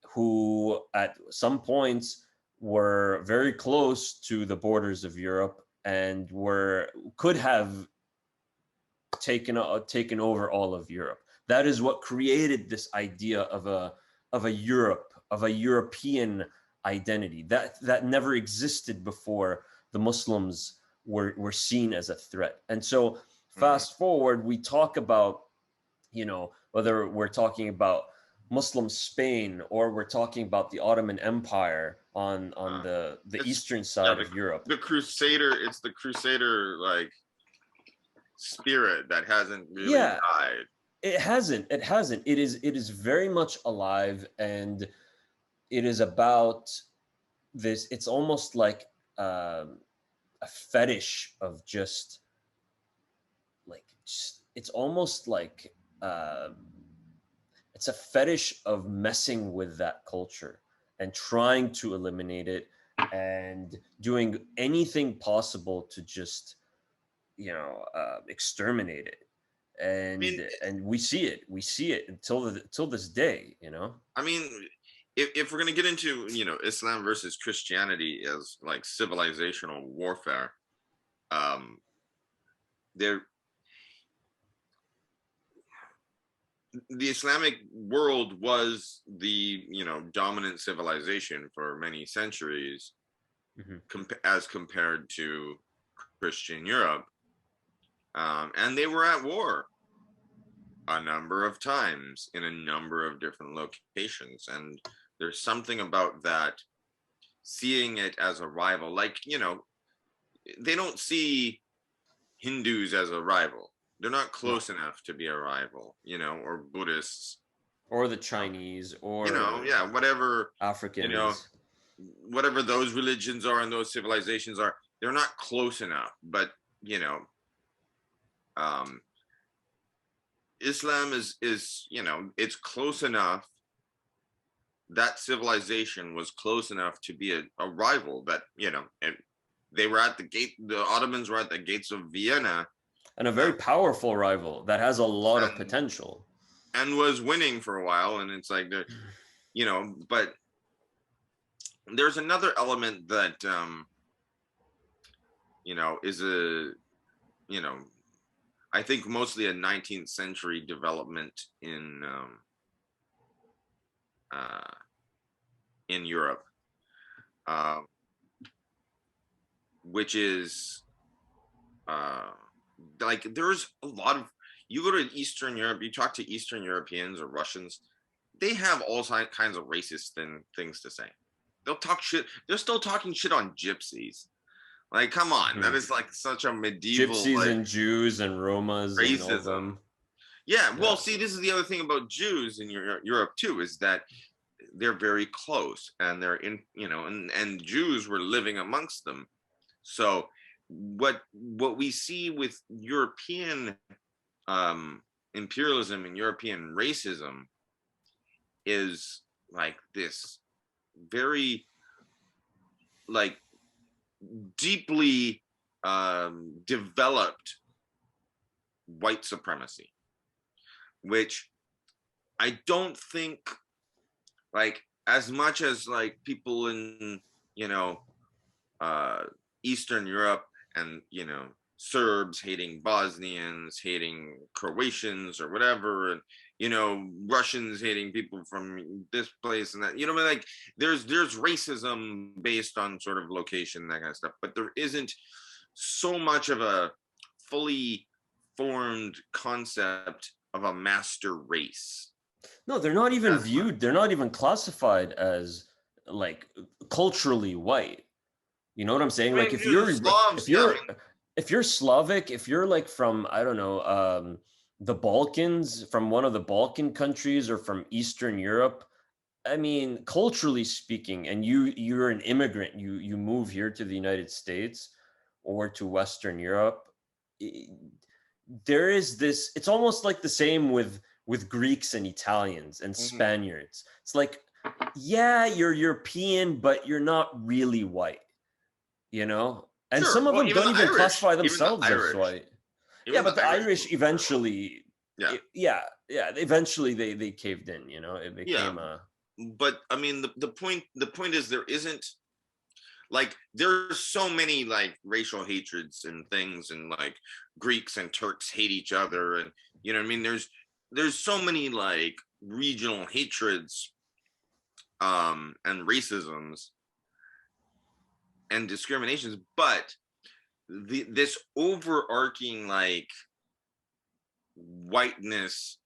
[SPEAKER 1] who at some points were very close to the borders of Europe and were could have taken over all of Europe. That is what created this idea of a Europe, of a European identity that never existed before the Muslims were seen as a threat. And so
[SPEAKER 2] Mhm.
[SPEAKER 1] fast forward, we talk about, whether we're talking about Muslim Spain or we're talking about the Ottoman Empire on
[SPEAKER 2] Uh,
[SPEAKER 1] the
[SPEAKER 2] it's
[SPEAKER 1] eastern
[SPEAKER 2] yeah,
[SPEAKER 1] side of Europe.
[SPEAKER 2] the Crusader. It's the Crusader like spirit that hasn't really
[SPEAKER 1] Yeah,
[SPEAKER 2] died.
[SPEAKER 1] it hasn't. It is very much alive, and it is about this. It's almost like um, a a fetish of just like it's almost like it's a fetish of messing with that culture and trying to eliminate it and doing anything possible to just exterminate it.
[SPEAKER 2] I mean,
[SPEAKER 1] And we see it until this day,
[SPEAKER 2] I mean, if we're gonna get into Islam versus Christianity as like civilizational warfare, um, there the Islamic world was the dominant civilization for many centuries,
[SPEAKER 1] Mhm.
[SPEAKER 2] as compared to Christian Europe, and they were at war a number of times in a number of different locations, and there's something about that, seeing it as a rival. Like, they don't see Hindus as a rival. They're not
[SPEAKER 1] No.
[SPEAKER 2] close enough to be a rival, or Buddhists,
[SPEAKER 1] Or the Chinese
[SPEAKER 2] yeah,
[SPEAKER 1] or
[SPEAKER 2] you know,
[SPEAKER 1] Africans.
[SPEAKER 2] whatever those religions are and those civilizations are, they're not close enough. But, um, Islam is, it's close enough. That civilization was close enough to be a rival that, and they were at the gate, the Ottomans were at the gates of Vienna,
[SPEAKER 1] And a
[SPEAKER 2] uh,
[SPEAKER 1] very powerful rival that has a lot of
[SPEAKER 2] and
[SPEAKER 1] potential.
[SPEAKER 2] was winning for a while. And it's like, but there's another element that, is you know, I think mostly a 19th century development uh, in Europe, uh, which is uh, like there's a lot of, you go to Eastern Europe, you talk to Eastern Europeans or Russians, they have all kinds of racist things to say. They'll talk shit. They're still talking shit on gypsies. Like, come on, that
[SPEAKER 1] Mhm.
[SPEAKER 2] is like such a medieval
[SPEAKER 1] Gypsies
[SPEAKER 2] like
[SPEAKER 1] and Jews and Romas and all of
[SPEAKER 2] racism.
[SPEAKER 1] them.
[SPEAKER 2] Yeah, well,
[SPEAKER 1] Yeah.
[SPEAKER 2] see, this is the other thing about Jews in Europe too, is that they're very close, and they're in, and Jews were living amongst them. So what we see with European imperialism and European racism is like this very like deeply developed white supremacy, which I don't think, like, as much as like people in you know uh Eastern Europe, and Serbs hating Bosnians, hating Croatians or whatever, and Russians hating people from this place and that, like there's racism based on sort of location, that kind of stuff, but there isn't so much of a fully formed concept of a master race
[SPEAKER 1] No, they're not even
[SPEAKER 2] as much.
[SPEAKER 1] viewed. They're not even classified as like culturally white. You know what I'm saying?
[SPEAKER 2] I
[SPEAKER 1] Like
[SPEAKER 2] mean, Slavs,
[SPEAKER 1] if
[SPEAKER 2] yeah, I
[SPEAKER 1] you're
[SPEAKER 2] mean,
[SPEAKER 1] if you're Slavic, if you're like from, I don't know, the Balkans, from one of the Balkan countries or from Eastern Europe, I mean, culturally speaking, and you're an immigrant, you move here to the United States or to Western Europe, i- there is this, it's almost like the same with Greeks and Italians and
[SPEAKER 2] mhm.
[SPEAKER 1] Spaniards. It's like, yeah, you're European, but you're not really white, you know? And
[SPEAKER 2] Sure.
[SPEAKER 1] some of
[SPEAKER 2] Well,
[SPEAKER 1] them don't even classify themselves as white. Yeah,
[SPEAKER 2] Even the
[SPEAKER 1] but the
[SPEAKER 2] Irish
[SPEAKER 1] Irish
[SPEAKER 2] people are white.
[SPEAKER 1] eventually,
[SPEAKER 2] Yeah,
[SPEAKER 1] yeah, eventually they caved in, it
[SPEAKER 2] yeah.
[SPEAKER 1] became a
[SPEAKER 2] But I mean, the point is, there isn't, like, there's so many like racial hatreds and things, and like Greeks and Turks hate each other, and what I mean. There's so many like regional hatreds, and racisms and discriminations, but this overarching like whiteness,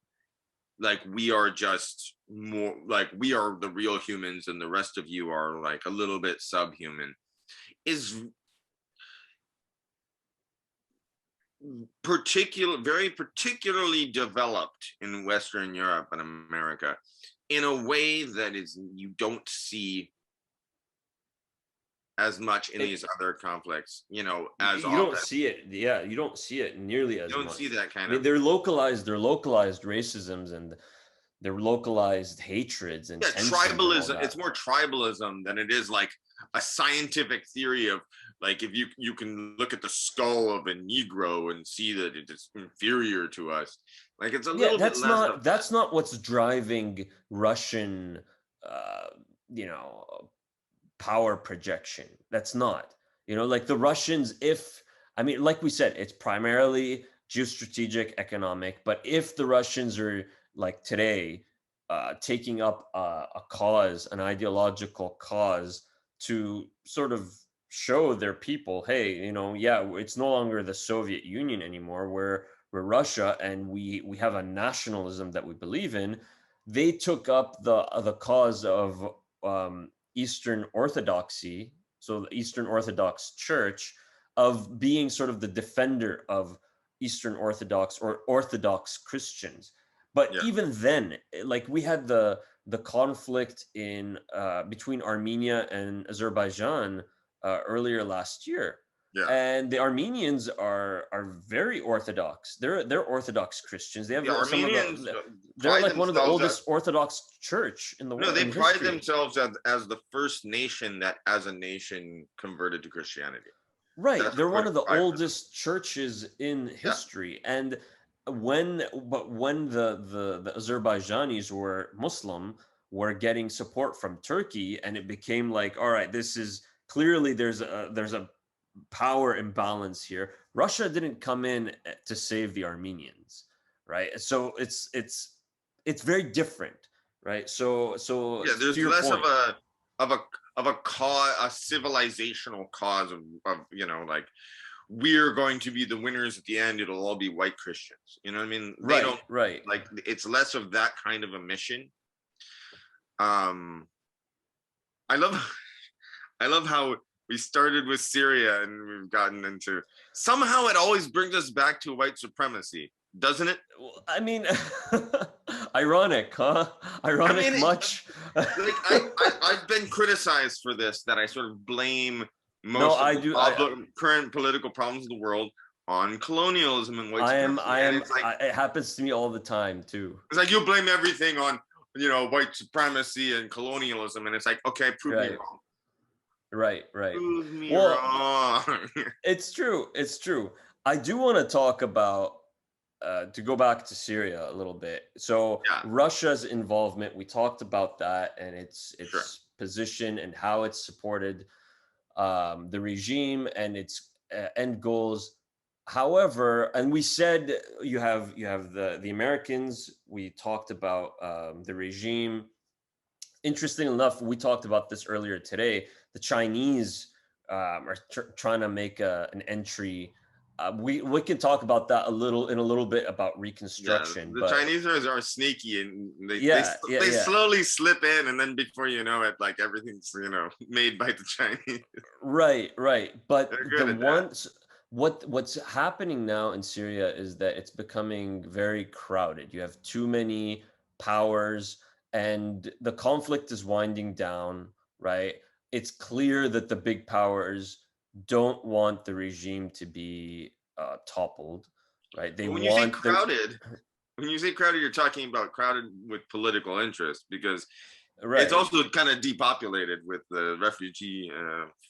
[SPEAKER 2] like we are just more, like we are the real humans and the rest of you are like a little bit subhuman, is very particularly developed in Western Europe and America in a way that is, you don't see as much in
[SPEAKER 1] It,
[SPEAKER 2] these other conflicts, as
[SPEAKER 1] you don't
[SPEAKER 2] often.
[SPEAKER 1] see it. Yeah, you don't see it nearly
[SPEAKER 2] You
[SPEAKER 1] as
[SPEAKER 2] don't see
[SPEAKER 1] much.
[SPEAKER 2] that
[SPEAKER 1] I
[SPEAKER 2] kind
[SPEAKER 1] mean,
[SPEAKER 2] of.
[SPEAKER 1] they're localized racisms and they're localized hatreds and
[SPEAKER 2] Yeah,
[SPEAKER 1] tensions and all
[SPEAKER 2] tribalism. It's
[SPEAKER 1] that.
[SPEAKER 2] more tribalism than it is like a scientific theory of, like, if you can look at the skull of a Negro and see that it is inferior to us. Like, it's a
[SPEAKER 1] Yeah,
[SPEAKER 2] little bit less of that.
[SPEAKER 1] that's not what's driving Russian, uh, you know, power projection. That's not. Like the Russians, if I mean, like we said, it's primarily geostrategic, economic. But if the Russians are like today, taking up a cause, an ideological cause to sort of show their people, hey, yeah, it's no longer the Soviet Union anymore. We're Russia, and we have a nationalism that we believe in. They took up the cause of Eastern Orthodoxy, so the Eastern Orthodox Church, of being sort of the defender of Eastern Orthodox or Orthodox Christians. But
[SPEAKER 2] Yeah,
[SPEAKER 1] even then, like we had the conflict in between Armenia and Azerbaijan earlier last year,
[SPEAKER 2] yeah.
[SPEAKER 1] and the Armenians are very Orthodox. They're Orthodox Christians. They have
[SPEAKER 2] The
[SPEAKER 1] some of
[SPEAKER 2] Armenians
[SPEAKER 1] the they're
[SPEAKER 2] pride
[SPEAKER 1] like one of the
[SPEAKER 2] themselves as
[SPEAKER 1] oldest Orthodox church in the
[SPEAKER 2] no,
[SPEAKER 1] world
[SPEAKER 2] they
[SPEAKER 1] in
[SPEAKER 2] pride
[SPEAKER 1] history.
[SPEAKER 2] themselves as the first nation that, as a nation, converted to Christianity.
[SPEAKER 1] Right.
[SPEAKER 2] That's
[SPEAKER 1] They're one
[SPEAKER 2] what
[SPEAKER 1] of the
[SPEAKER 2] pride for them.
[SPEAKER 1] oldest churches in
[SPEAKER 2] Yeah,
[SPEAKER 1] history. And when the Azerbaijanis were Muslim, were getting support from Turkey, and it became like, all right, this is clearly there's a power imbalance here. Russia didn't come in to save the Armenians, right? So it's very different, right? So
[SPEAKER 2] yeah.
[SPEAKER 1] to
[SPEAKER 2] There's
[SPEAKER 1] your
[SPEAKER 2] less
[SPEAKER 1] point,
[SPEAKER 2] of a of a cause, a civilizational cause of like, we're going to be the winners at the end. It'll all be white Christians. You know what I mean? They
[SPEAKER 1] right,
[SPEAKER 2] don't,
[SPEAKER 1] right.
[SPEAKER 2] like, it's less of that kind of a mission. Um, I love I love how we started with Syria and we've gotten into, somehow it always brings us back to white supremacy, doesn't it?
[SPEAKER 1] Well, I mean, ironic, huh?
[SPEAKER 2] I mean,
[SPEAKER 1] Ironic much.
[SPEAKER 2] like I've been criticized for this, that I sort of blame
[SPEAKER 1] No,
[SPEAKER 2] most of
[SPEAKER 1] I
[SPEAKER 2] the
[SPEAKER 1] do.
[SPEAKER 2] current political problems of the world on colonialism and white
[SPEAKER 1] I am.
[SPEAKER 2] supremacy,
[SPEAKER 1] I
[SPEAKER 2] and
[SPEAKER 1] am. It happens to me all the time too.
[SPEAKER 2] it's like you blame everything on white supremacy and colonialism, and it's like, okay, prove me
[SPEAKER 1] Right.
[SPEAKER 2] wrong.
[SPEAKER 1] Right. Right.
[SPEAKER 2] Prove me
[SPEAKER 1] Well,
[SPEAKER 2] wrong.
[SPEAKER 1] it's true. It's true. I do want to talk about to go back to Syria a little bit. So
[SPEAKER 2] Yeah,
[SPEAKER 1] Russia's involvement, we talked about that and
[SPEAKER 2] sure.
[SPEAKER 1] its position and how it's supported the regime and its end goals. However, and we said you have the Americans. We talked about the regime. Interesting enough, we talked about this earlier today. The Chinese are trying to make an entry. We can talk about that a little bit about
[SPEAKER 2] Yeah,
[SPEAKER 1] reconstruction,
[SPEAKER 2] the
[SPEAKER 1] but
[SPEAKER 2] Chinese are sneaky, and
[SPEAKER 1] yeah, yeah,
[SPEAKER 2] they
[SPEAKER 1] yeah.
[SPEAKER 2] slowly slip in, and then before you know it, like, everything's made by the Chinese.
[SPEAKER 1] Right, right.
[SPEAKER 2] They're
[SPEAKER 1] But the
[SPEAKER 2] good at that.
[SPEAKER 1] ones what's happening now in Syria is that it's becoming very crowded. You have too many powers and the conflict is winding down, right? It's clear that the big powers don't want the regime to be toppled, right? They
[SPEAKER 2] But when you say
[SPEAKER 1] want the
[SPEAKER 2] crowded, you're talking about crowded with political interest, because it's
[SPEAKER 1] right.
[SPEAKER 2] also kind of depopulated with the refugee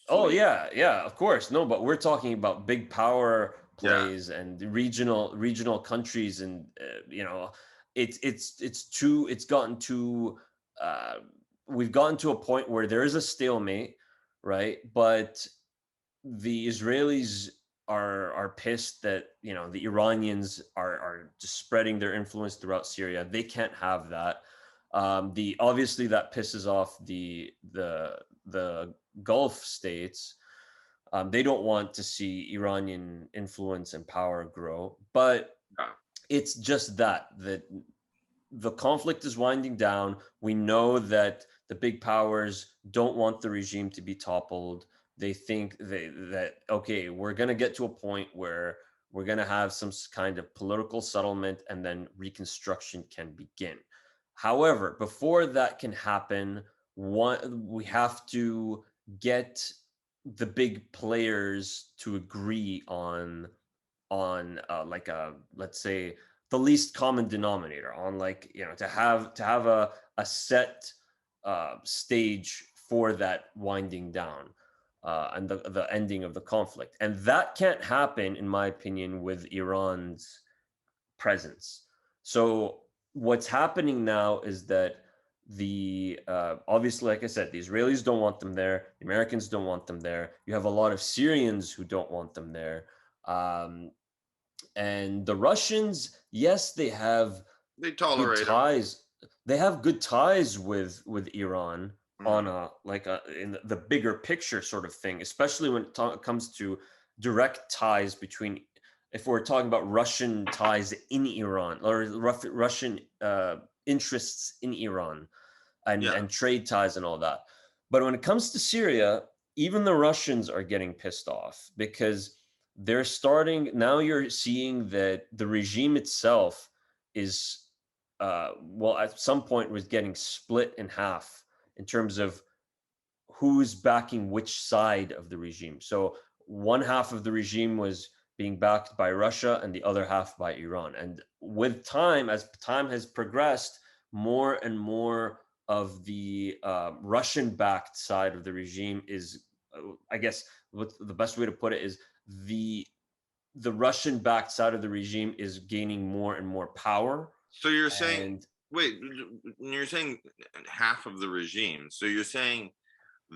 [SPEAKER 1] Oh
[SPEAKER 2] fleet.
[SPEAKER 1] yeah, yeah, of course. No, but we're talking about big power
[SPEAKER 2] Yeah,
[SPEAKER 1] plays and regional countries, and it's gotten too. Uh, we've gotten to a point where there is a stalemate, right? But the Israelis are pissed that the Iranians are just spreading their influence throughout Syria. They can't have that. The obviously that pisses off the Gulf states. They don't want to see Iranian influence and power grow, but
[SPEAKER 2] yeah.
[SPEAKER 1] it's just that the conflict is winding down. We know that the big powers don't want the regime to be toppled. They think that okay, we're going to get to a point where we're going to have some kind of political settlement and then reconstruction can begin. However, before that can happen, we have to get the big players to agree on like a, let's say, the least common denominator, on, like, to have a set stage for that winding down, and the ending of the conflict. And that can't happen, in my opinion, with Iran's presence. So what's happening now is that the obviously, like I said, the Israelis don't want them there. The Americans don't want them there. You have a lot of Syrians who don't want them there. Um, and the Russians, yes, they have
[SPEAKER 2] They
[SPEAKER 1] good
[SPEAKER 2] tolerate them.
[SPEAKER 1] ties. They have good ties with Iran on
[SPEAKER 2] Mm.
[SPEAKER 1] a, like, a in the bigger picture sort of thing, especially when it comes to direct ties between, if we're talking about Russian ties in Iran, or Russian interests in Iran, and
[SPEAKER 2] Yeah.
[SPEAKER 1] trade ties and all that. But when it comes to Syria, even the Russians are getting pissed off, because they're starting now. You're seeing that the regime itself is, well, at some point was getting split in half in terms of who's backing which side of the regime. So one half of the regime was being backed by Russia and the other half by Iran. And with time, as time has progressed, more and more of the Russian backed side of the regime is, I guess, what the best way to put it is, the the Russian backed side of the regime is gaining more and more power.
[SPEAKER 2] So you're saying,
[SPEAKER 1] And
[SPEAKER 2] wait, you're saying half of the regime. So you're saying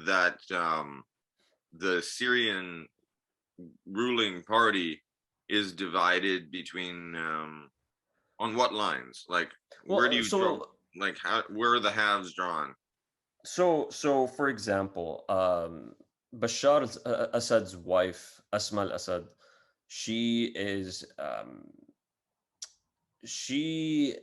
[SPEAKER 2] that the Syrian ruling party is divided between on what lines? Like, where do
[SPEAKER 1] well,
[SPEAKER 2] you draw? Like, how? Where are the halves drawn?
[SPEAKER 1] so for example, Bashar Assad's wife, Asma al-Assad, she is she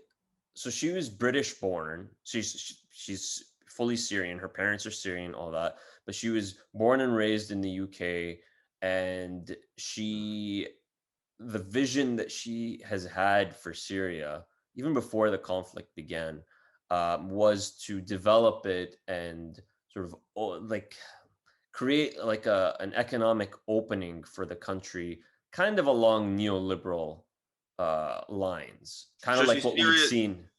[SPEAKER 1] she was British born. She's fully Syrian. Her parents are Syrian, all that. But she was born and raised in the UK, and the vision that she has had for Syria, even before the conflict began, was to develop it and sort of, like, create like an economic opening for the country, kind of along neoliberal lines, kind
[SPEAKER 2] So
[SPEAKER 1] of like what we've seen.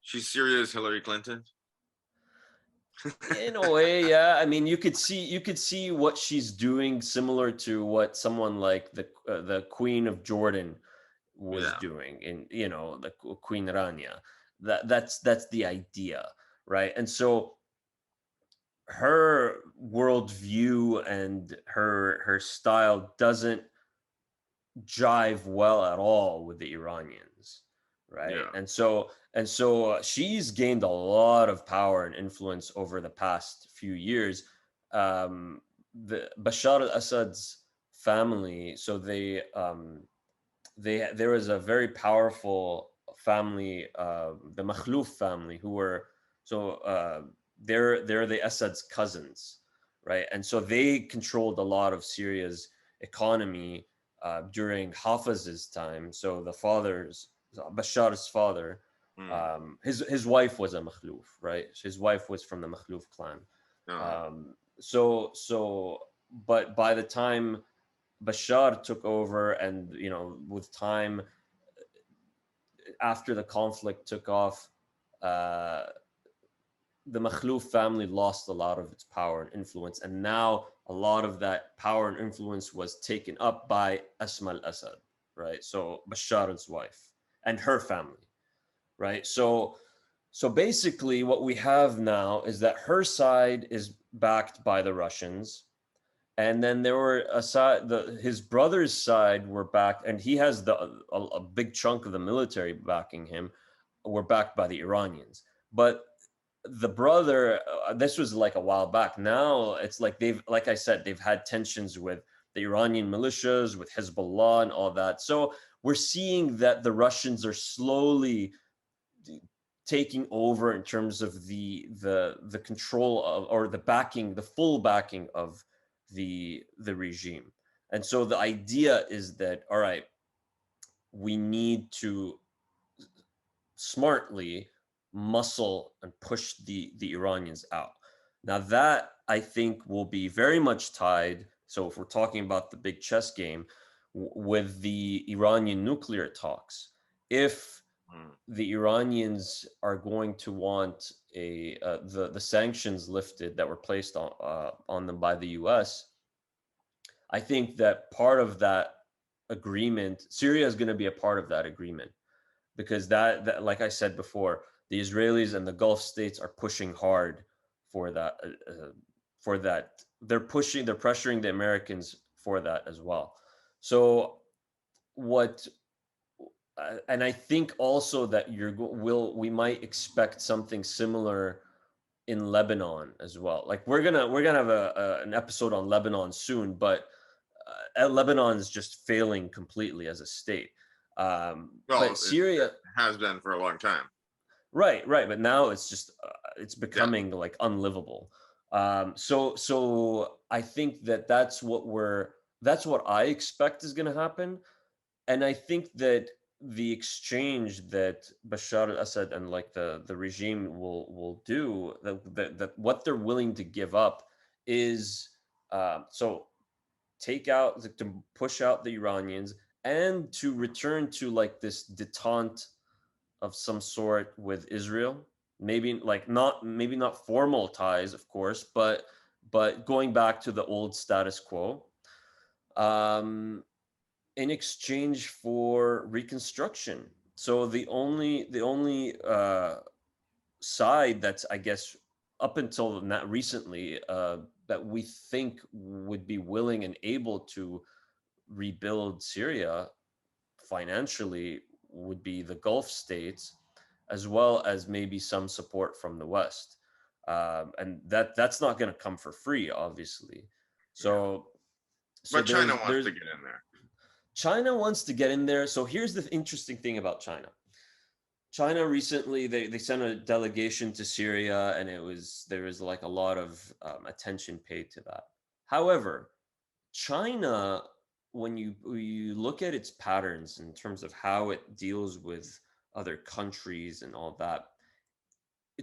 [SPEAKER 2] she's Syria's Hillary Clinton.
[SPEAKER 1] In a way, yeah. I mean, you could see what she's doing, similar to what someone like the Queen of Jordan was
[SPEAKER 2] Yeah.
[SPEAKER 1] doing, in, the Queen Rania. That's the idea, right? And so her worldview and her style doesn't jive well at all with the Iranians, right?
[SPEAKER 2] Yeah.
[SPEAKER 1] And so she's gained a lot of power and influence over the past few years. The Bashar al-Assad's family, so there was a very powerful family, the Makhlouf family, who were, so they're the Assad's cousins, right? And so they controlled a lot of Syria's economy during Hafez's time. So Bashar's father,
[SPEAKER 2] Mm.
[SPEAKER 1] his wife was a Makhlouf, right? His wife was from the Makhlouf clan.
[SPEAKER 2] Uh,
[SPEAKER 1] So, but by the time Bashar took over, and with time, after the conflict took off, uh, the Makhlouf family lost a lot of its power and influence, and now a lot of that power and influence was taken up by Asma al-Assad, right? So Bashar's wife and her family, right? So basically, what we have now is that her side is backed by the Russians, and then there were his brother's side were back, and he has a big chunk of the military backing him, were backed by the Iranians. But the brother, this was like a while back. Now it's like, like I said, they've had tensions with the Iranian militias, with Hezbollah and all that. So we're seeing that the Russians are slowly taking over in terms of the control of, or the backing, the full backing of the regime. And so the idea is that, all right, we need to smartly muscle and push the Iranians out. Now that I think will be very much tied. So if we're talking about the big chess game with the Iranian nuclear talks, if
[SPEAKER 2] Mm,
[SPEAKER 1] the Iranians are going to want the sanctions lifted that were placed on them by the U.S., I think that part of that agreement, Syria is going to be a part of that agreement because that like I said before, the Israelis and the Gulf states are pushing hard for that. For that, they're pressuring the Americans for that as well. So what and I think also that we might expect something similar in Lebanon as well. Like we're gonna have an episode on Lebanon soon, but Lebanon is just failing completely as a state.
[SPEAKER 2] well,
[SPEAKER 1] But
[SPEAKER 2] it
[SPEAKER 1] Syria,
[SPEAKER 2] has been for a long time.
[SPEAKER 1] right, right. But now it's just it's
[SPEAKER 2] Yeah,
[SPEAKER 1] becoming like unlivable. So I think that that's what I expect is going to happen. And I think that the exchange that Bashar al-Assad and like the regime will do that what they're willing to give up is so take out to push out the Iranians and to return to like this detente of some sort with Israel. Maybe not formal ties, of course, but going back to the old status quo. Um, in exchange for reconstruction. So the only side that's I guess up until not recently that we think would be willing and able to rebuild Syria financially would be the Gulf states, as well as maybe some support from the West, and that's not going to come for free, obviously.
[SPEAKER 2] yeah.
[SPEAKER 1] So so
[SPEAKER 2] But China wants
[SPEAKER 1] there's
[SPEAKER 2] to get in there.
[SPEAKER 1] China wants to get in there. So here's the interesting thing about China. China recently they sent a delegation to Syria, and there was like a lot of attention paid to that. However, China, when you look at its patterns in terms of how it deals with other countries and all that,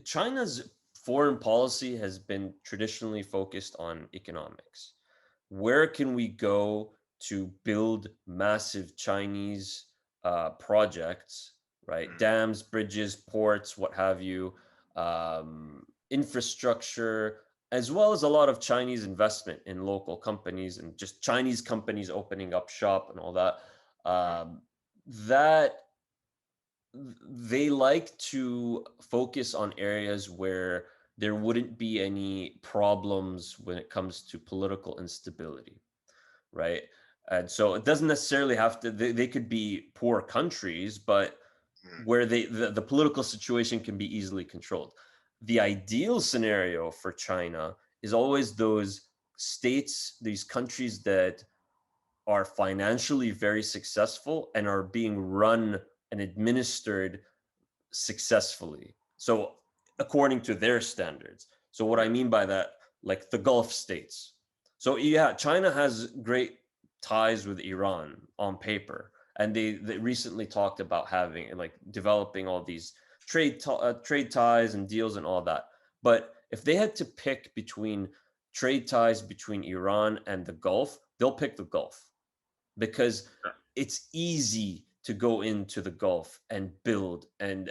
[SPEAKER 1] China's foreign policy has been traditionally focused on economics. Where can we go to build massive Chinese projects, right?
[SPEAKER 2] Mm,
[SPEAKER 1] Dams, bridges, ports, what have you, infrastructure, as well as a lot of Chinese investment in local companies and just Chinese companies opening up shop and all that.
[SPEAKER 2] mm,
[SPEAKER 1] That they like to focus on areas where there wouldn't be any problems when it comes to political instability, right? And so it doesn't necessarily have to, they could be poor countries, but
[SPEAKER 2] mm,
[SPEAKER 1] where the political situation can be easily controlled. The ideal scenario for China is always those states, these countries that are financially very successful and are being run and administered successfully. So, according to their standards. So, what I
[SPEAKER 2] yeah.
[SPEAKER 1] mean by that, like the Gulf states. So, yeah, China has great ties with Iran on paper. And they recently talked about having, like, developing all these trade ties and deals and all that. But if they had to pick between trade ties between Iran and the Gulf, they'll pick the Gulf because
[SPEAKER 2] Yeah.
[SPEAKER 1] it's easy to go into the Gulf and build, and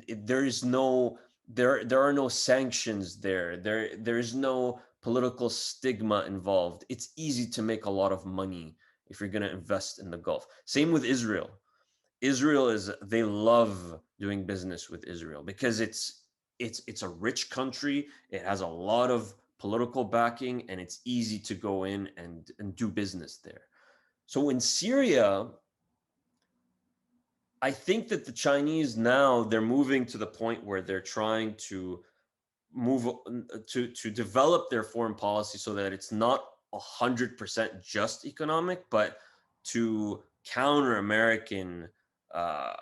[SPEAKER 1] there is no there are no sanctions there. There is no political stigma involved. It's easy to make a lot of money if you're going to invest in the Gulf. Same with Israel. Israel is they love doing business with Israel because it's a rich country. It has a lot of political backing, and it's easy to go in and do business there. So in Syria, I think that the Chinese now they're moving to the point where they're trying to move to develop their foreign policy so that it's not 100% just economic, but to counter American uh,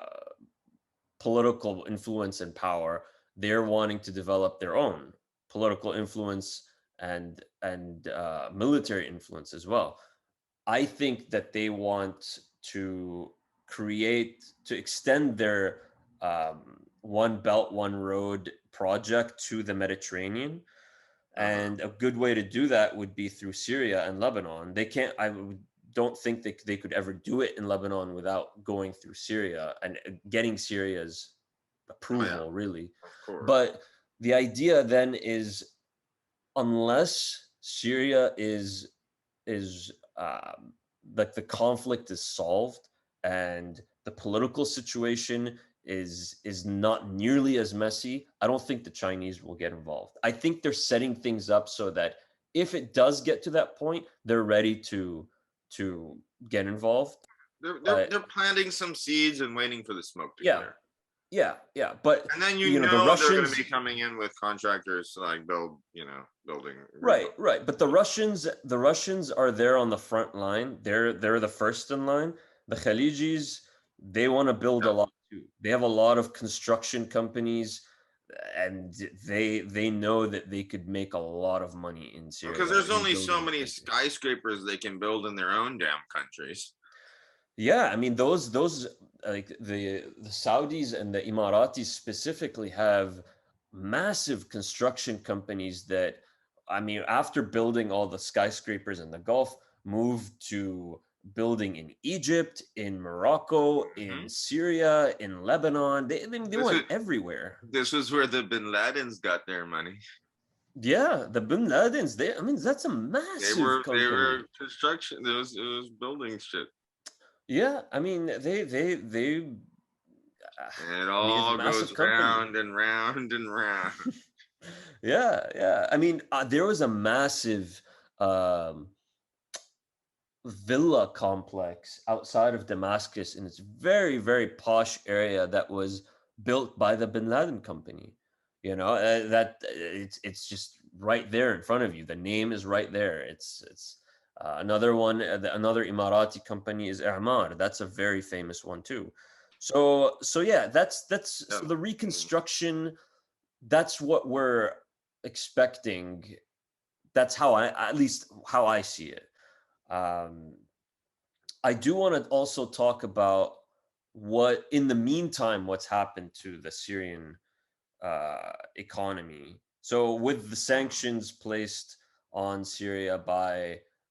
[SPEAKER 1] political influence and power, they're wanting to develop their own political influence and military influence as well. I think that they want to to extend their One Belt, One Road project to the Mediterranean.
[SPEAKER 2] Uh-huh.
[SPEAKER 1] And a good way to do that would be through Syria and Lebanon. They can't. Don't think they could ever do it in Lebanon without going through Syria and getting Syria's
[SPEAKER 2] Oh yeah,
[SPEAKER 1] approval, really.
[SPEAKER 2] of course.
[SPEAKER 1] But the idea then is, unless Syria is like the conflict is solved and the political situation is not nearly as messy, I don't think the Chinese will get involved. I think they're setting things up so that if it does get to that point, they're ready to get involved.
[SPEAKER 2] They're
[SPEAKER 1] But
[SPEAKER 2] planting some seeds and waiting for the smoke to
[SPEAKER 1] yeah,
[SPEAKER 2] clear.
[SPEAKER 1] yeah. But
[SPEAKER 2] And then
[SPEAKER 1] the
[SPEAKER 2] they're going to be
[SPEAKER 1] Russians.
[SPEAKER 2] coming in with contractors to like build, building
[SPEAKER 1] Right,
[SPEAKER 2] rebuild.
[SPEAKER 1] right. But the Russians are there on the front line. They're the first in line. The Khalijis, they want to build a
[SPEAKER 2] Yeah.
[SPEAKER 1] lot too. They have a lot of construction companies, and they know that they could make a lot of money in
[SPEAKER 2] Because
[SPEAKER 1] Syria
[SPEAKER 2] there's
[SPEAKER 1] in
[SPEAKER 2] only so
[SPEAKER 1] building the
[SPEAKER 2] many
[SPEAKER 1] country.
[SPEAKER 2] skyscrapers they can build in their own damn countries.
[SPEAKER 1] Yeah, I mean those like the Saudis and the Emiratis specifically have massive construction companies that, I mean, after building all the skyscrapers in the Gulf, moved to building in Egypt, in Morocco, in
[SPEAKER 2] Hmm.
[SPEAKER 1] Syria, in Lebanon. They
[SPEAKER 2] This
[SPEAKER 1] went
[SPEAKER 2] is
[SPEAKER 1] everywhere.
[SPEAKER 2] this was where the Bin Ladens got their money.
[SPEAKER 1] Yeah, the Bin Ladens, I mean, that's a
[SPEAKER 2] They
[SPEAKER 1] massive
[SPEAKER 2] were they were
[SPEAKER 1] company.
[SPEAKER 2] construction. It was building shit,
[SPEAKER 1] Yeah, I mean,
[SPEAKER 2] and it
[SPEAKER 1] I mean, it's a
[SPEAKER 2] all
[SPEAKER 1] massive
[SPEAKER 2] goes
[SPEAKER 1] company.
[SPEAKER 2] round and round and round.
[SPEAKER 1] Yeah, yeah. I mean, there was a massive um, villa complex outside of Damascus in this very, very posh area that was built by the Bin Laden company. That it's just right there in front of you. The name is right there. It's another one. Another Emirati company is A'mar. That's a very famous one too. So yeah, that's
[SPEAKER 2] Yeah.
[SPEAKER 1] so the reconstruction. That's what we're expecting. That's how at least how I see it. Um, I do want to also talk about what, in the meantime, what's happened to the Syrian economy. So, with the sanctions placed on Syria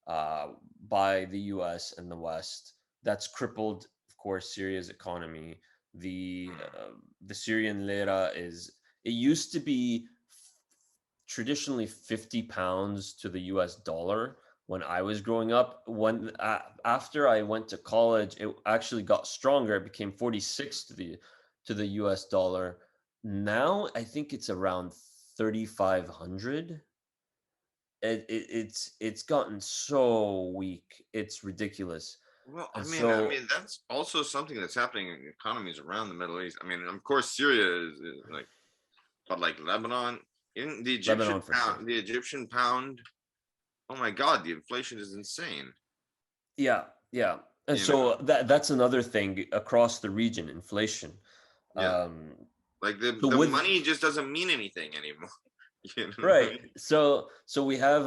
[SPEAKER 1] uh, by the U.S. and the West, that's crippled, of course, Syria's economy. The Syrian lira is, it used to be traditionally 50 pounds to the US dollar when I was growing up. After I went to college, it actually got stronger. It became 46 to the US dollar. Now I think it's around 3500. It's gotten so weak. It's ridiculous.
[SPEAKER 2] Well, I
[SPEAKER 1] And
[SPEAKER 2] mean, I
[SPEAKER 1] so
[SPEAKER 2] mean that's also something that's happening in economies around the Middle East. I mean, of course, Syria is like, but like Lebanon, in the Egyptian
[SPEAKER 1] Lebanon for sure.
[SPEAKER 2] pound, the Egyptian pound. Oh my God, the inflation is insane.
[SPEAKER 1] Yeah, yeah. And
[SPEAKER 2] You know,
[SPEAKER 1] so that's another thing across the region, inflation.
[SPEAKER 2] yeah,
[SPEAKER 1] Um,
[SPEAKER 2] like the
[SPEAKER 1] so
[SPEAKER 2] the
[SPEAKER 1] with
[SPEAKER 2] money just doesn't mean anything anymore. You know what I
[SPEAKER 1] right,
[SPEAKER 2] mean?
[SPEAKER 1] so we have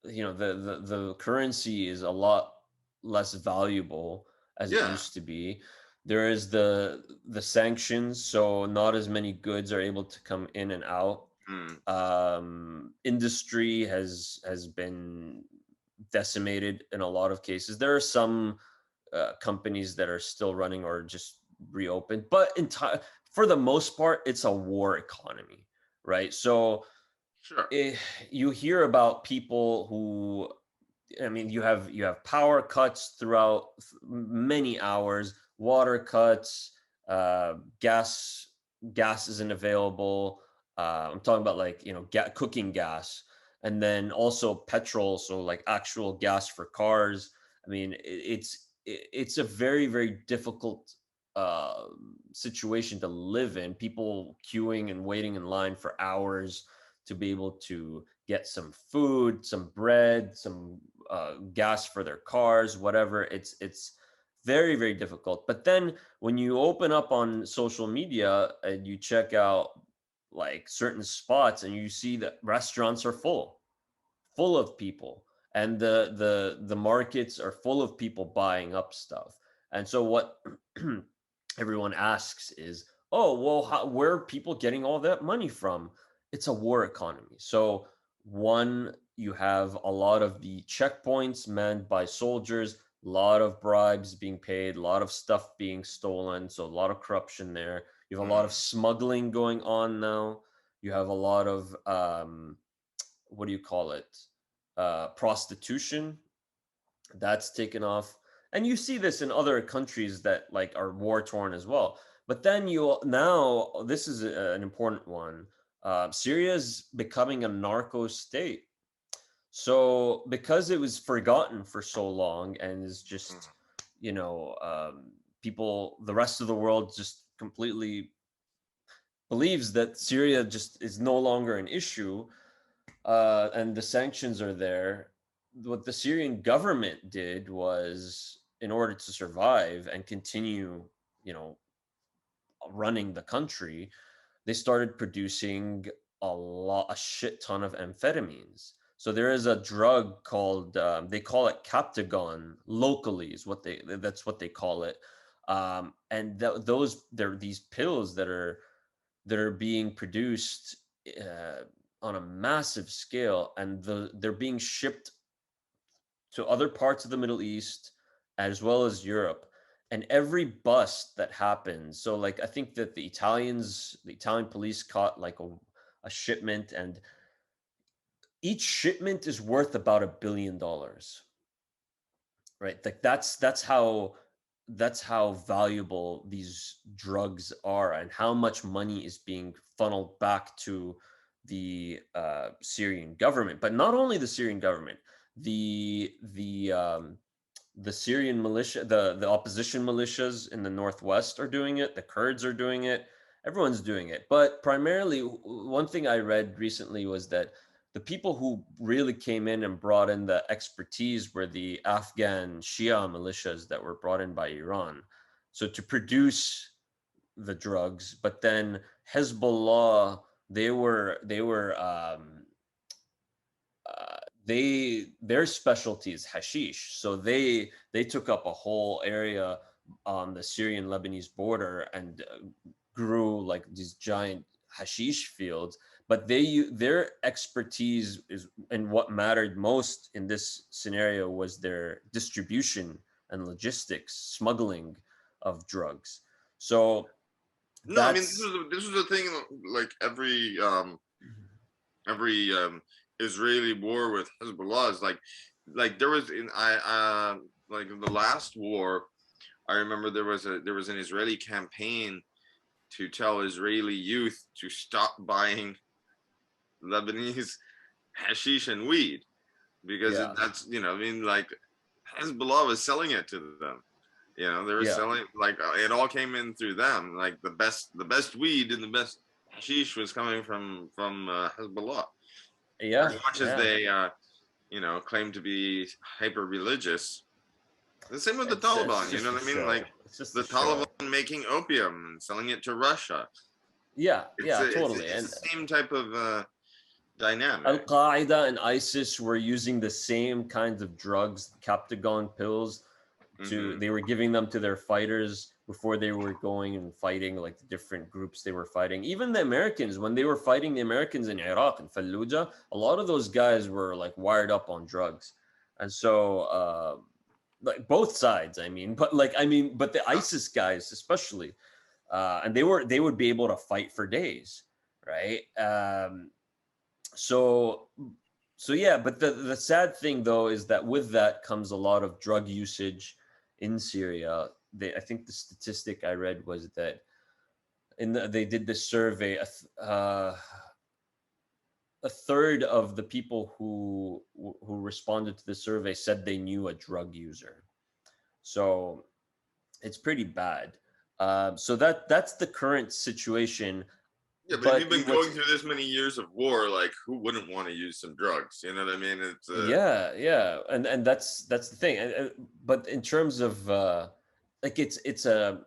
[SPEAKER 1] the currency is a lot less valuable as it
[SPEAKER 2] Yeah.
[SPEAKER 1] used to be. There is the sanctions, so not as many goods are able to come in and out.
[SPEAKER 2] Mm.
[SPEAKER 1] Industry has been decimated in a lot of cases. There are some companies that are still running or just reopened, but for the most part, it's a war economy, right? So
[SPEAKER 2] Sure.
[SPEAKER 1] eh, you hear about people who, I mean, you have power cuts throughout many hours, water cuts, gas isn't available. I'm talking about, like, cooking gas, and then also petrol, so like actual gas for cars. I mean, it's a very, very difficult uh, situation to live in. People queuing and waiting in line for hours to be able to get some food, some bread, some gas for their cars, whatever. It's very, very difficult. But then when you open up on social media and you check out like certain spots, and you see that restaurants are full of people, and the markets are full of people buying up stuff. And so what everyone asks is, oh well, where are people getting all that money from? it's a war economy. So one, you have a lot of the checkpoints manned by soldiers, a lot of bribes being paid, a lot of stuff being stolen, so a lot of corruption there. You have a lot of
[SPEAKER 2] Mm,
[SPEAKER 1] smuggling going on now. You have a lot of what do you call it? Prostitution that's taken off. And you see this in other countries that like are war torn as well. But then you now this is an important one. Syria is becoming a narco state. So because it was forgotten for so long and is just,
[SPEAKER 2] mm.
[SPEAKER 1] you know, people, the rest of the world just completely believes that Syria just is no longer an issue, and the sanctions are there. What the Syrian government did was, in order to survive and continue, you know, running the country, they started producing a shit ton of amphetamines. So there is a drug called they call it Captagon locally is what that's what they call it, and those there are these pills that are being produced uh, on a massive scale, and they're being shipped to other parts of the Middle East as well as Europe. And every bust that happens, so like I think that the Italian police caught like a shipment, and each shipment is worth about $1 billion, right? Like that's how valuable these drugs are, and how much money is being funneled back to the Syrian government. But not only the Syrian government, the the um, the Syrian militia, the opposition militias in the northwest are doing it. The Kurds are doing it. Everyone's doing it. But primarily, one thing I read recently was that the people who really came in and brought in the expertise were the Afghan Shia militias that were brought in by Iran. So to produce the drugs, but then Hezbollah, uh, their specialty is hashish. So they took up a whole area on the Syrian Lebanese border and grew like these giant hashish fields. But their expertise is, and what mattered most in this scenario was their distribution and logistics, smuggling of drugs. So
[SPEAKER 2] No, I mean
[SPEAKER 1] that's
[SPEAKER 2] this was a thing like every Israeli war with Hezbollah is like there was in I like in the last war I remember there was an Israeli campaign to tell Israeli youth to stop buying Lebanese hashish and weed because
[SPEAKER 1] yeah,
[SPEAKER 2] that's I mean like Hezbollah was selling it to them. They were
[SPEAKER 1] yeah,
[SPEAKER 2] selling like it all came in through them. Like the best weed and the best hashish was coming from Hezbollah.
[SPEAKER 1] yeah,
[SPEAKER 2] As much as
[SPEAKER 1] yeah.
[SPEAKER 2] they claim to be hyper religious, the same with the
[SPEAKER 1] It's
[SPEAKER 2] Taliban. You know
[SPEAKER 1] just a
[SPEAKER 2] what I mean? Like
[SPEAKER 1] show. It's just
[SPEAKER 2] the
[SPEAKER 1] a show.
[SPEAKER 2] Taliban making opium and selling it to Russia.
[SPEAKER 1] Yeah,
[SPEAKER 2] It's
[SPEAKER 1] yeah,
[SPEAKER 2] a, it's
[SPEAKER 1] totally.
[SPEAKER 2] it's
[SPEAKER 1] And
[SPEAKER 2] the same type of
[SPEAKER 1] Al
[SPEAKER 2] dynamic.
[SPEAKER 1] Qaeda and ISIS were using the same kinds of drugs, Captagon pills, to
[SPEAKER 2] Hmm.
[SPEAKER 1] they were giving them to their fighters before they were going and fighting like the different groups they were fighting. Even the Americans, when they were fighting the Americans in Iraq and Fallujah, a lot of those guys were like wired up on drugs. And so like both sides, I mean, but the ISIS guys especially, and they would be able to fight for days, right? So yeah, but the sad thing though is that with that comes a lot of drug usage in Syria. I think the statistic I read was that they did this survey, a third of the people who responded to the survey said they knew a drug user. So it's pretty bad. So that's the current situation.
[SPEAKER 2] Yeah, but if
[SPEAKER 1] But
[SPEAKER 2] you've been
[SPEAKER 1] what's
[SPEAKER 2] going through this many years of war, like who wouldn't want to use some drugs? You know what I mean? It's
[SPEAKER 1] Yeah, yeah, and that's the thing. But in terms of like it's a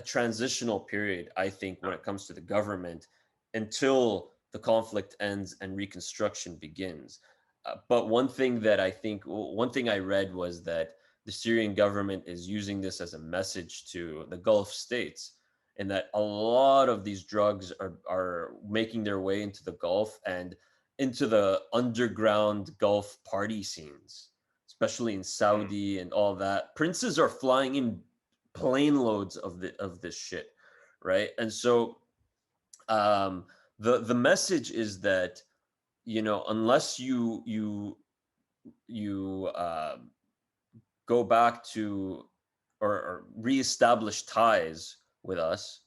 [SPEAKER 1] transitional period, I think, when it comes to the government until the conflict ends and reconstruction begins. But one thing I read was that the Syrian government is using this as a message to the Gulf states, and that a lot of these drugs are making their way into the Gulf and into the underground Gulf party scenes, especially in
[SPEAKER 2] Mm.
[SPEAKER 1] Saudi and all that. Princes are flying in plane loads of this shit, right? And so um, the message is that, unless you go back to, or reestablish ties with us,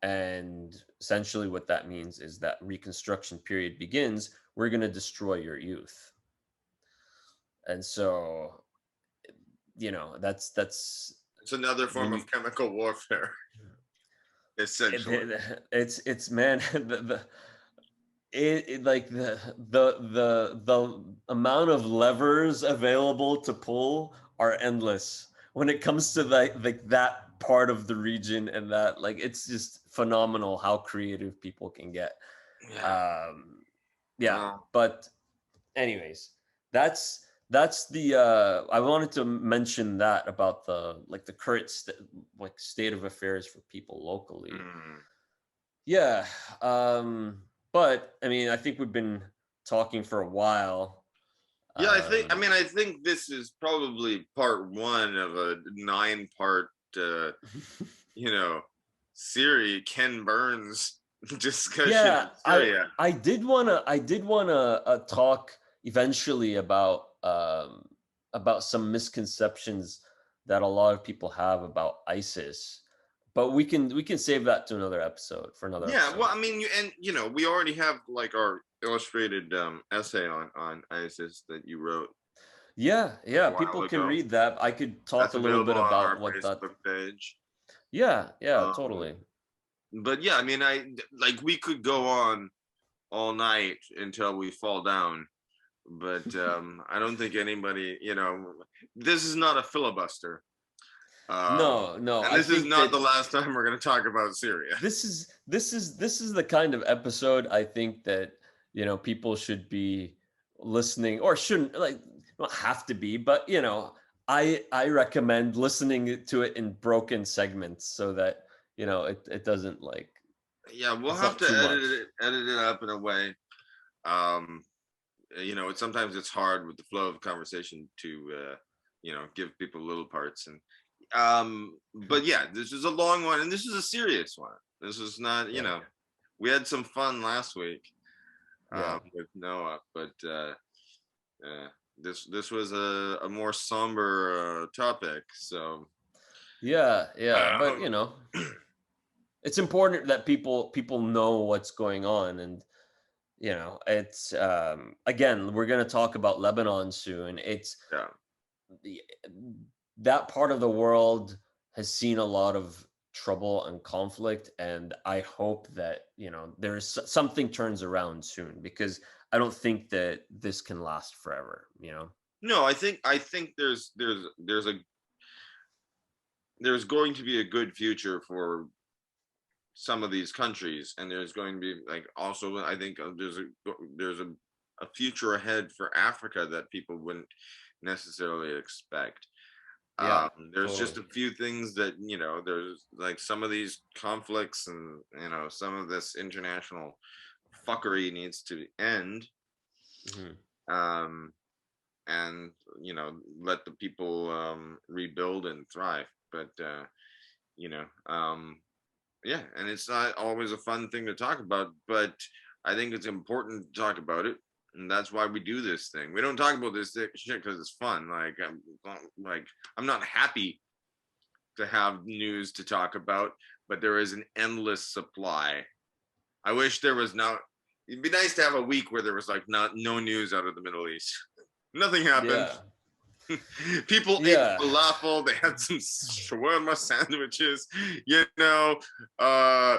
[SPEAKER 1] and essentially what that means is that reconstruction period begins, we're going to destroy your youth. And so, that's
[SPEAKER 2] It's another form
[SPEAKER 1] when you
[SPEAKER 2] of chemical warfare, essentially.
[SPEAKER 1] it's man, like the amount of levers available to pull are endless when it comes to like that part of the region, and that, like, it's just phenomenal how creative people can get.
[SPEAKER 2] Yeah.
[SPEAKER 1] um yeah,
[SPEAKER 2] Well,
[SPEAKER 1] but anyways, that's the I wanted to mention that about the, like, the current like state of affairs for people locally.
[SPEAKER 2] mm.
[SPEAKER 1] Yeah. But I mean, I think we've been talking for a while.
[SPEAKER 2] Yeah, I
[SPEAKER 1] um
[SPEAKER 2] mean, I think this is probably part one of a nine-part, uh, you know, series, Ken Burns discussion
[SPEAKER 1] yeah,
[SPEAKER 2] of Syria.
[SPEAKER 1] I did want to talk eventually about some misconceptions that a lot of people have about ISIS, but we can save that to another episode, for another
[SPEAKER 2] Yeah, well,
[SPEAKER 1] episode.
[SPEAKER 2] I mean, we already have like our illustrated essay on ISIS that you wrote
[SPEAKER 1] Yeah,
[SPEAKER 2] a
[SPEAKER 1] yeah,
[SPEAKER 2] while
[SPEAKER 1] people can
[SPEAKER 2] ago.
[SPEAKER 1] read that. I could talk
[SPEAKER 2] That's
[SPEAKER 1] a little
[SPEAKER 2] available
[SPEAKER 1] bit
[SPEAKER 2] on
[SPEAKER 1] about
[SPEAKER 2] our
[SPEAKER 1] what that.
[SPEAKER 2] Facebook page.
[SPEAKER 1] Yeah, yeah,
[SPEAKER 2] Um,
[SPEAKER 1] totally.
[SPEAKER 2] but yeah, I mean, I like we could go on all night until we fall down, but I don't think anybody, this is not a filibuster.
[SPEAKER 1] No, no,
[SPEAKER 2] And
[SPEAKER 1] I
[SPEAKER 2] this is
[SPEAKER 1] think
[SPEAKER 2] not
[SPEAKER 1] that
[SPEAKER 2] the last time we're going to talk about Syria.
[SPEAKER 1] this is the kind of episode, I think, that people should be listening, or shouldn't, like, don't have to be, but I recommend listening to it in broken segments, so that it doesn't, like,
[SPEAKER 2] Yeah, we'll
[SPEAKER 1] it's
[SPEAKER 2] have
[SPEAKER 1] not
[SPEAKER 2] to
[SPEAKER 1] too much.
[SPEAKER 2] edit it up in a way. Um, sometimes it's hard with the flow of conversation to give people little parts, and but yeah, this is a long one, and this is a serious one. This is not,
[SPEAKER 1] Yeah,
[SPEAKER 2] we had some fun last week
[SPEAKER 1] yeah,
[SPEAKER 2] with Noah, but uh, this was a more somber topic. So
[SPEAKER 1] yeah, yeah, but
[SPEAKER 2] um,
[SPEAKER 1] it's important that people know what's going on. And it's, again, we're going to talk about Lebanon soon. It's
[SPEAKER 2] yeah.
[SPEAKER 1] the that part of the world has seen a lot of trouble and conflict, and I hope that something turns around soon, because I don't think that this can last forever.
[SPEAKER 2] No, I think there's going to be a good future for some of these countries, and there's going to be, like, also I think there's a future ahead for Africa that people wouldn't necessarily expect.
[SPEAKER 1] Yeah,
[SPEAKER 2] There's just
[SPEAKER 1] totally.
[SPEAKER 2] a few things that, there's like some of these conflicts, and some of this international fuckery needs to end.
[SPEAKER 1] Hmm.
[SPEAKER 2] um, and let the people rebuild and thrive. But you know yeah, and it's not always a fun thing to talk about, but I think it's important to talk about it, and that's why we do this thing. We don't talk about this shit because it's fun. Like I'm not happy to have news to talk about, but there is an endless supply. I wish there was no. It'd be nice to have a week where there was like not no news out of the Middle East. Nothing happened.
[SPEAKER 1] Yeah,
[SPEAKER 2] People ate
[SPEAKER 1] yeah.
[SPEAKER 2] falafel. They had some shawarma sandwiches. You know, uh,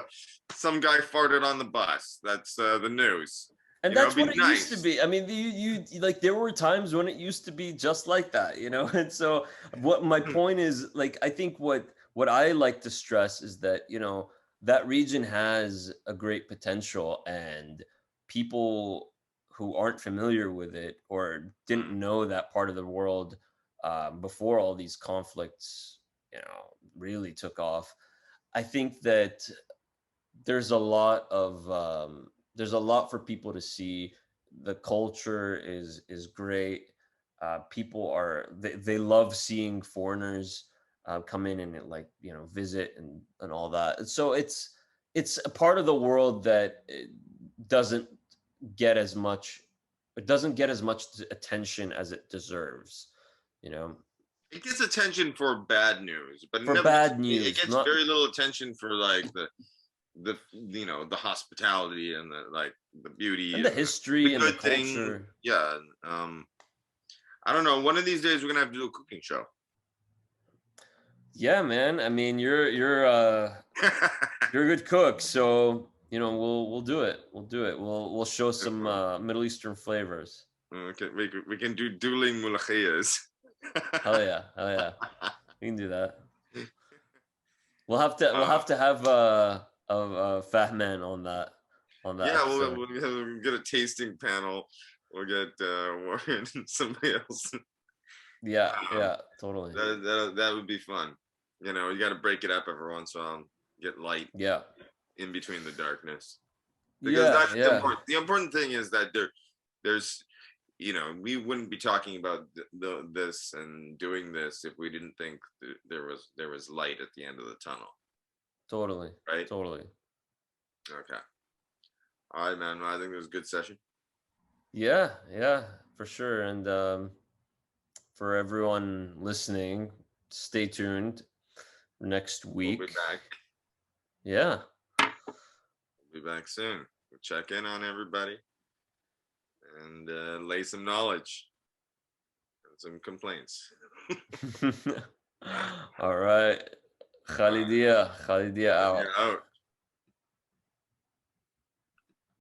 [SPEAKER 2] some guy farted on the bus. That's the news.
[SPEAKER 1] And
[SPEAKER 2] It'd
[SPEAKER 1] that's what
[SPEAKER 2] be
[SPEAKER 1] it used to
[SPEAKER 2] nice.
[SPEAKER 1] be. I mean, you like, there were times when it used to be just like that. And so, what my point is, like, I think what I like to stress is that that region has a great potential, and people who aren't familiar with it, or didn't know that part of the world, before all these conflicts really took off, I think that there's a lot of there's a lot for people to see. The culture is great. People are they love seeing foreigners come in and like visit and all that. So it's a part of the world that doesn't get as much it doesn't get as much attention as it deserves. You know,
[SPEAKER 2] It gets attention for bad news, but
[SPEAKER 1] for
[SPEAKER 2] never.
[SPEAKER 1] bad
[SPEAKER 2] It
[SPEAKER 1] news,
[SPEAKER 2] gets
[SPEAKER 1] not
[SPEAKER 2] very little attention for like the the hospitality and the like the beauty
[SPEAKER 1] and the
[SPEAKER 2] and the
[SPEAKER 1] history and the
[SPEAKER 2] good thing.
[SPEAKER 1] culture.
[SPEAKER 2] Yeah. I don't know. One of these days we're gonna have to do a cooking show.
[SPEAKER 1] Yeah, man. I mean, you're a good cook, so we'll do it. We'll do it. We'll show
[SPEAKER 2] That's
[SPEAKER 1] some
[SPEAKER 2] fun.
[SPEAKER 1] Middle Eastern flavors.
[SPEAKER 2] Okay, we can do dueling mulahiyas.
[SPEAKER 1] Hell yeah, hell yeah. We can do that. We'll
[SPEAKER 2] uh,
[SPEAKER 1] have to have a fat man on that
[SPEAKER 2] yeah,
[SPEAKER 1] episode.
[SPEAKER 2] we'll get a tasting panel. We'll get Warren and somebody else.
[SPEAKER 1] Yeah, yeah, totally.
[SPEAKER 2] That would be fun. You got to break it up every once in a while. Get light
[SPEAKER 1] Yeah,
[SPEAKER 2] in between the darkness, because
[SPEAKER 1] yeah,
[SPEAKER 2] that's the
[SPEAKER 1] yeah,
[SPEAKER 2] important. The important thing is that there's we wouldn't be talking about this and doing this if we didn't think there was light at the end of the tunnel,
[SPEAKER 1] totally,
[SPEAKER 2] right?
[SPEAKER 1] totally.
[SPEAKER 2] Okay. All right, man. Well, I think it was a good session.
[SPEAKER 1] Yeah, yeah, for sure. And for everyone listening, stay tuned for next
[SPEAKER 2] We'll be
[SPEAKER 1] week.
[SPEAKER 2] back.
[SPEAKER 1] Yeah.
[SPEAKER 2] We'll be back soon. We'll check in on everybody and lay some knowledge and some complaints.
[SPEAKER 1] All right. Khalidia
[SPEAKER 2] You're
[SPEAKER 1] out.
[SPEAKER 2] out.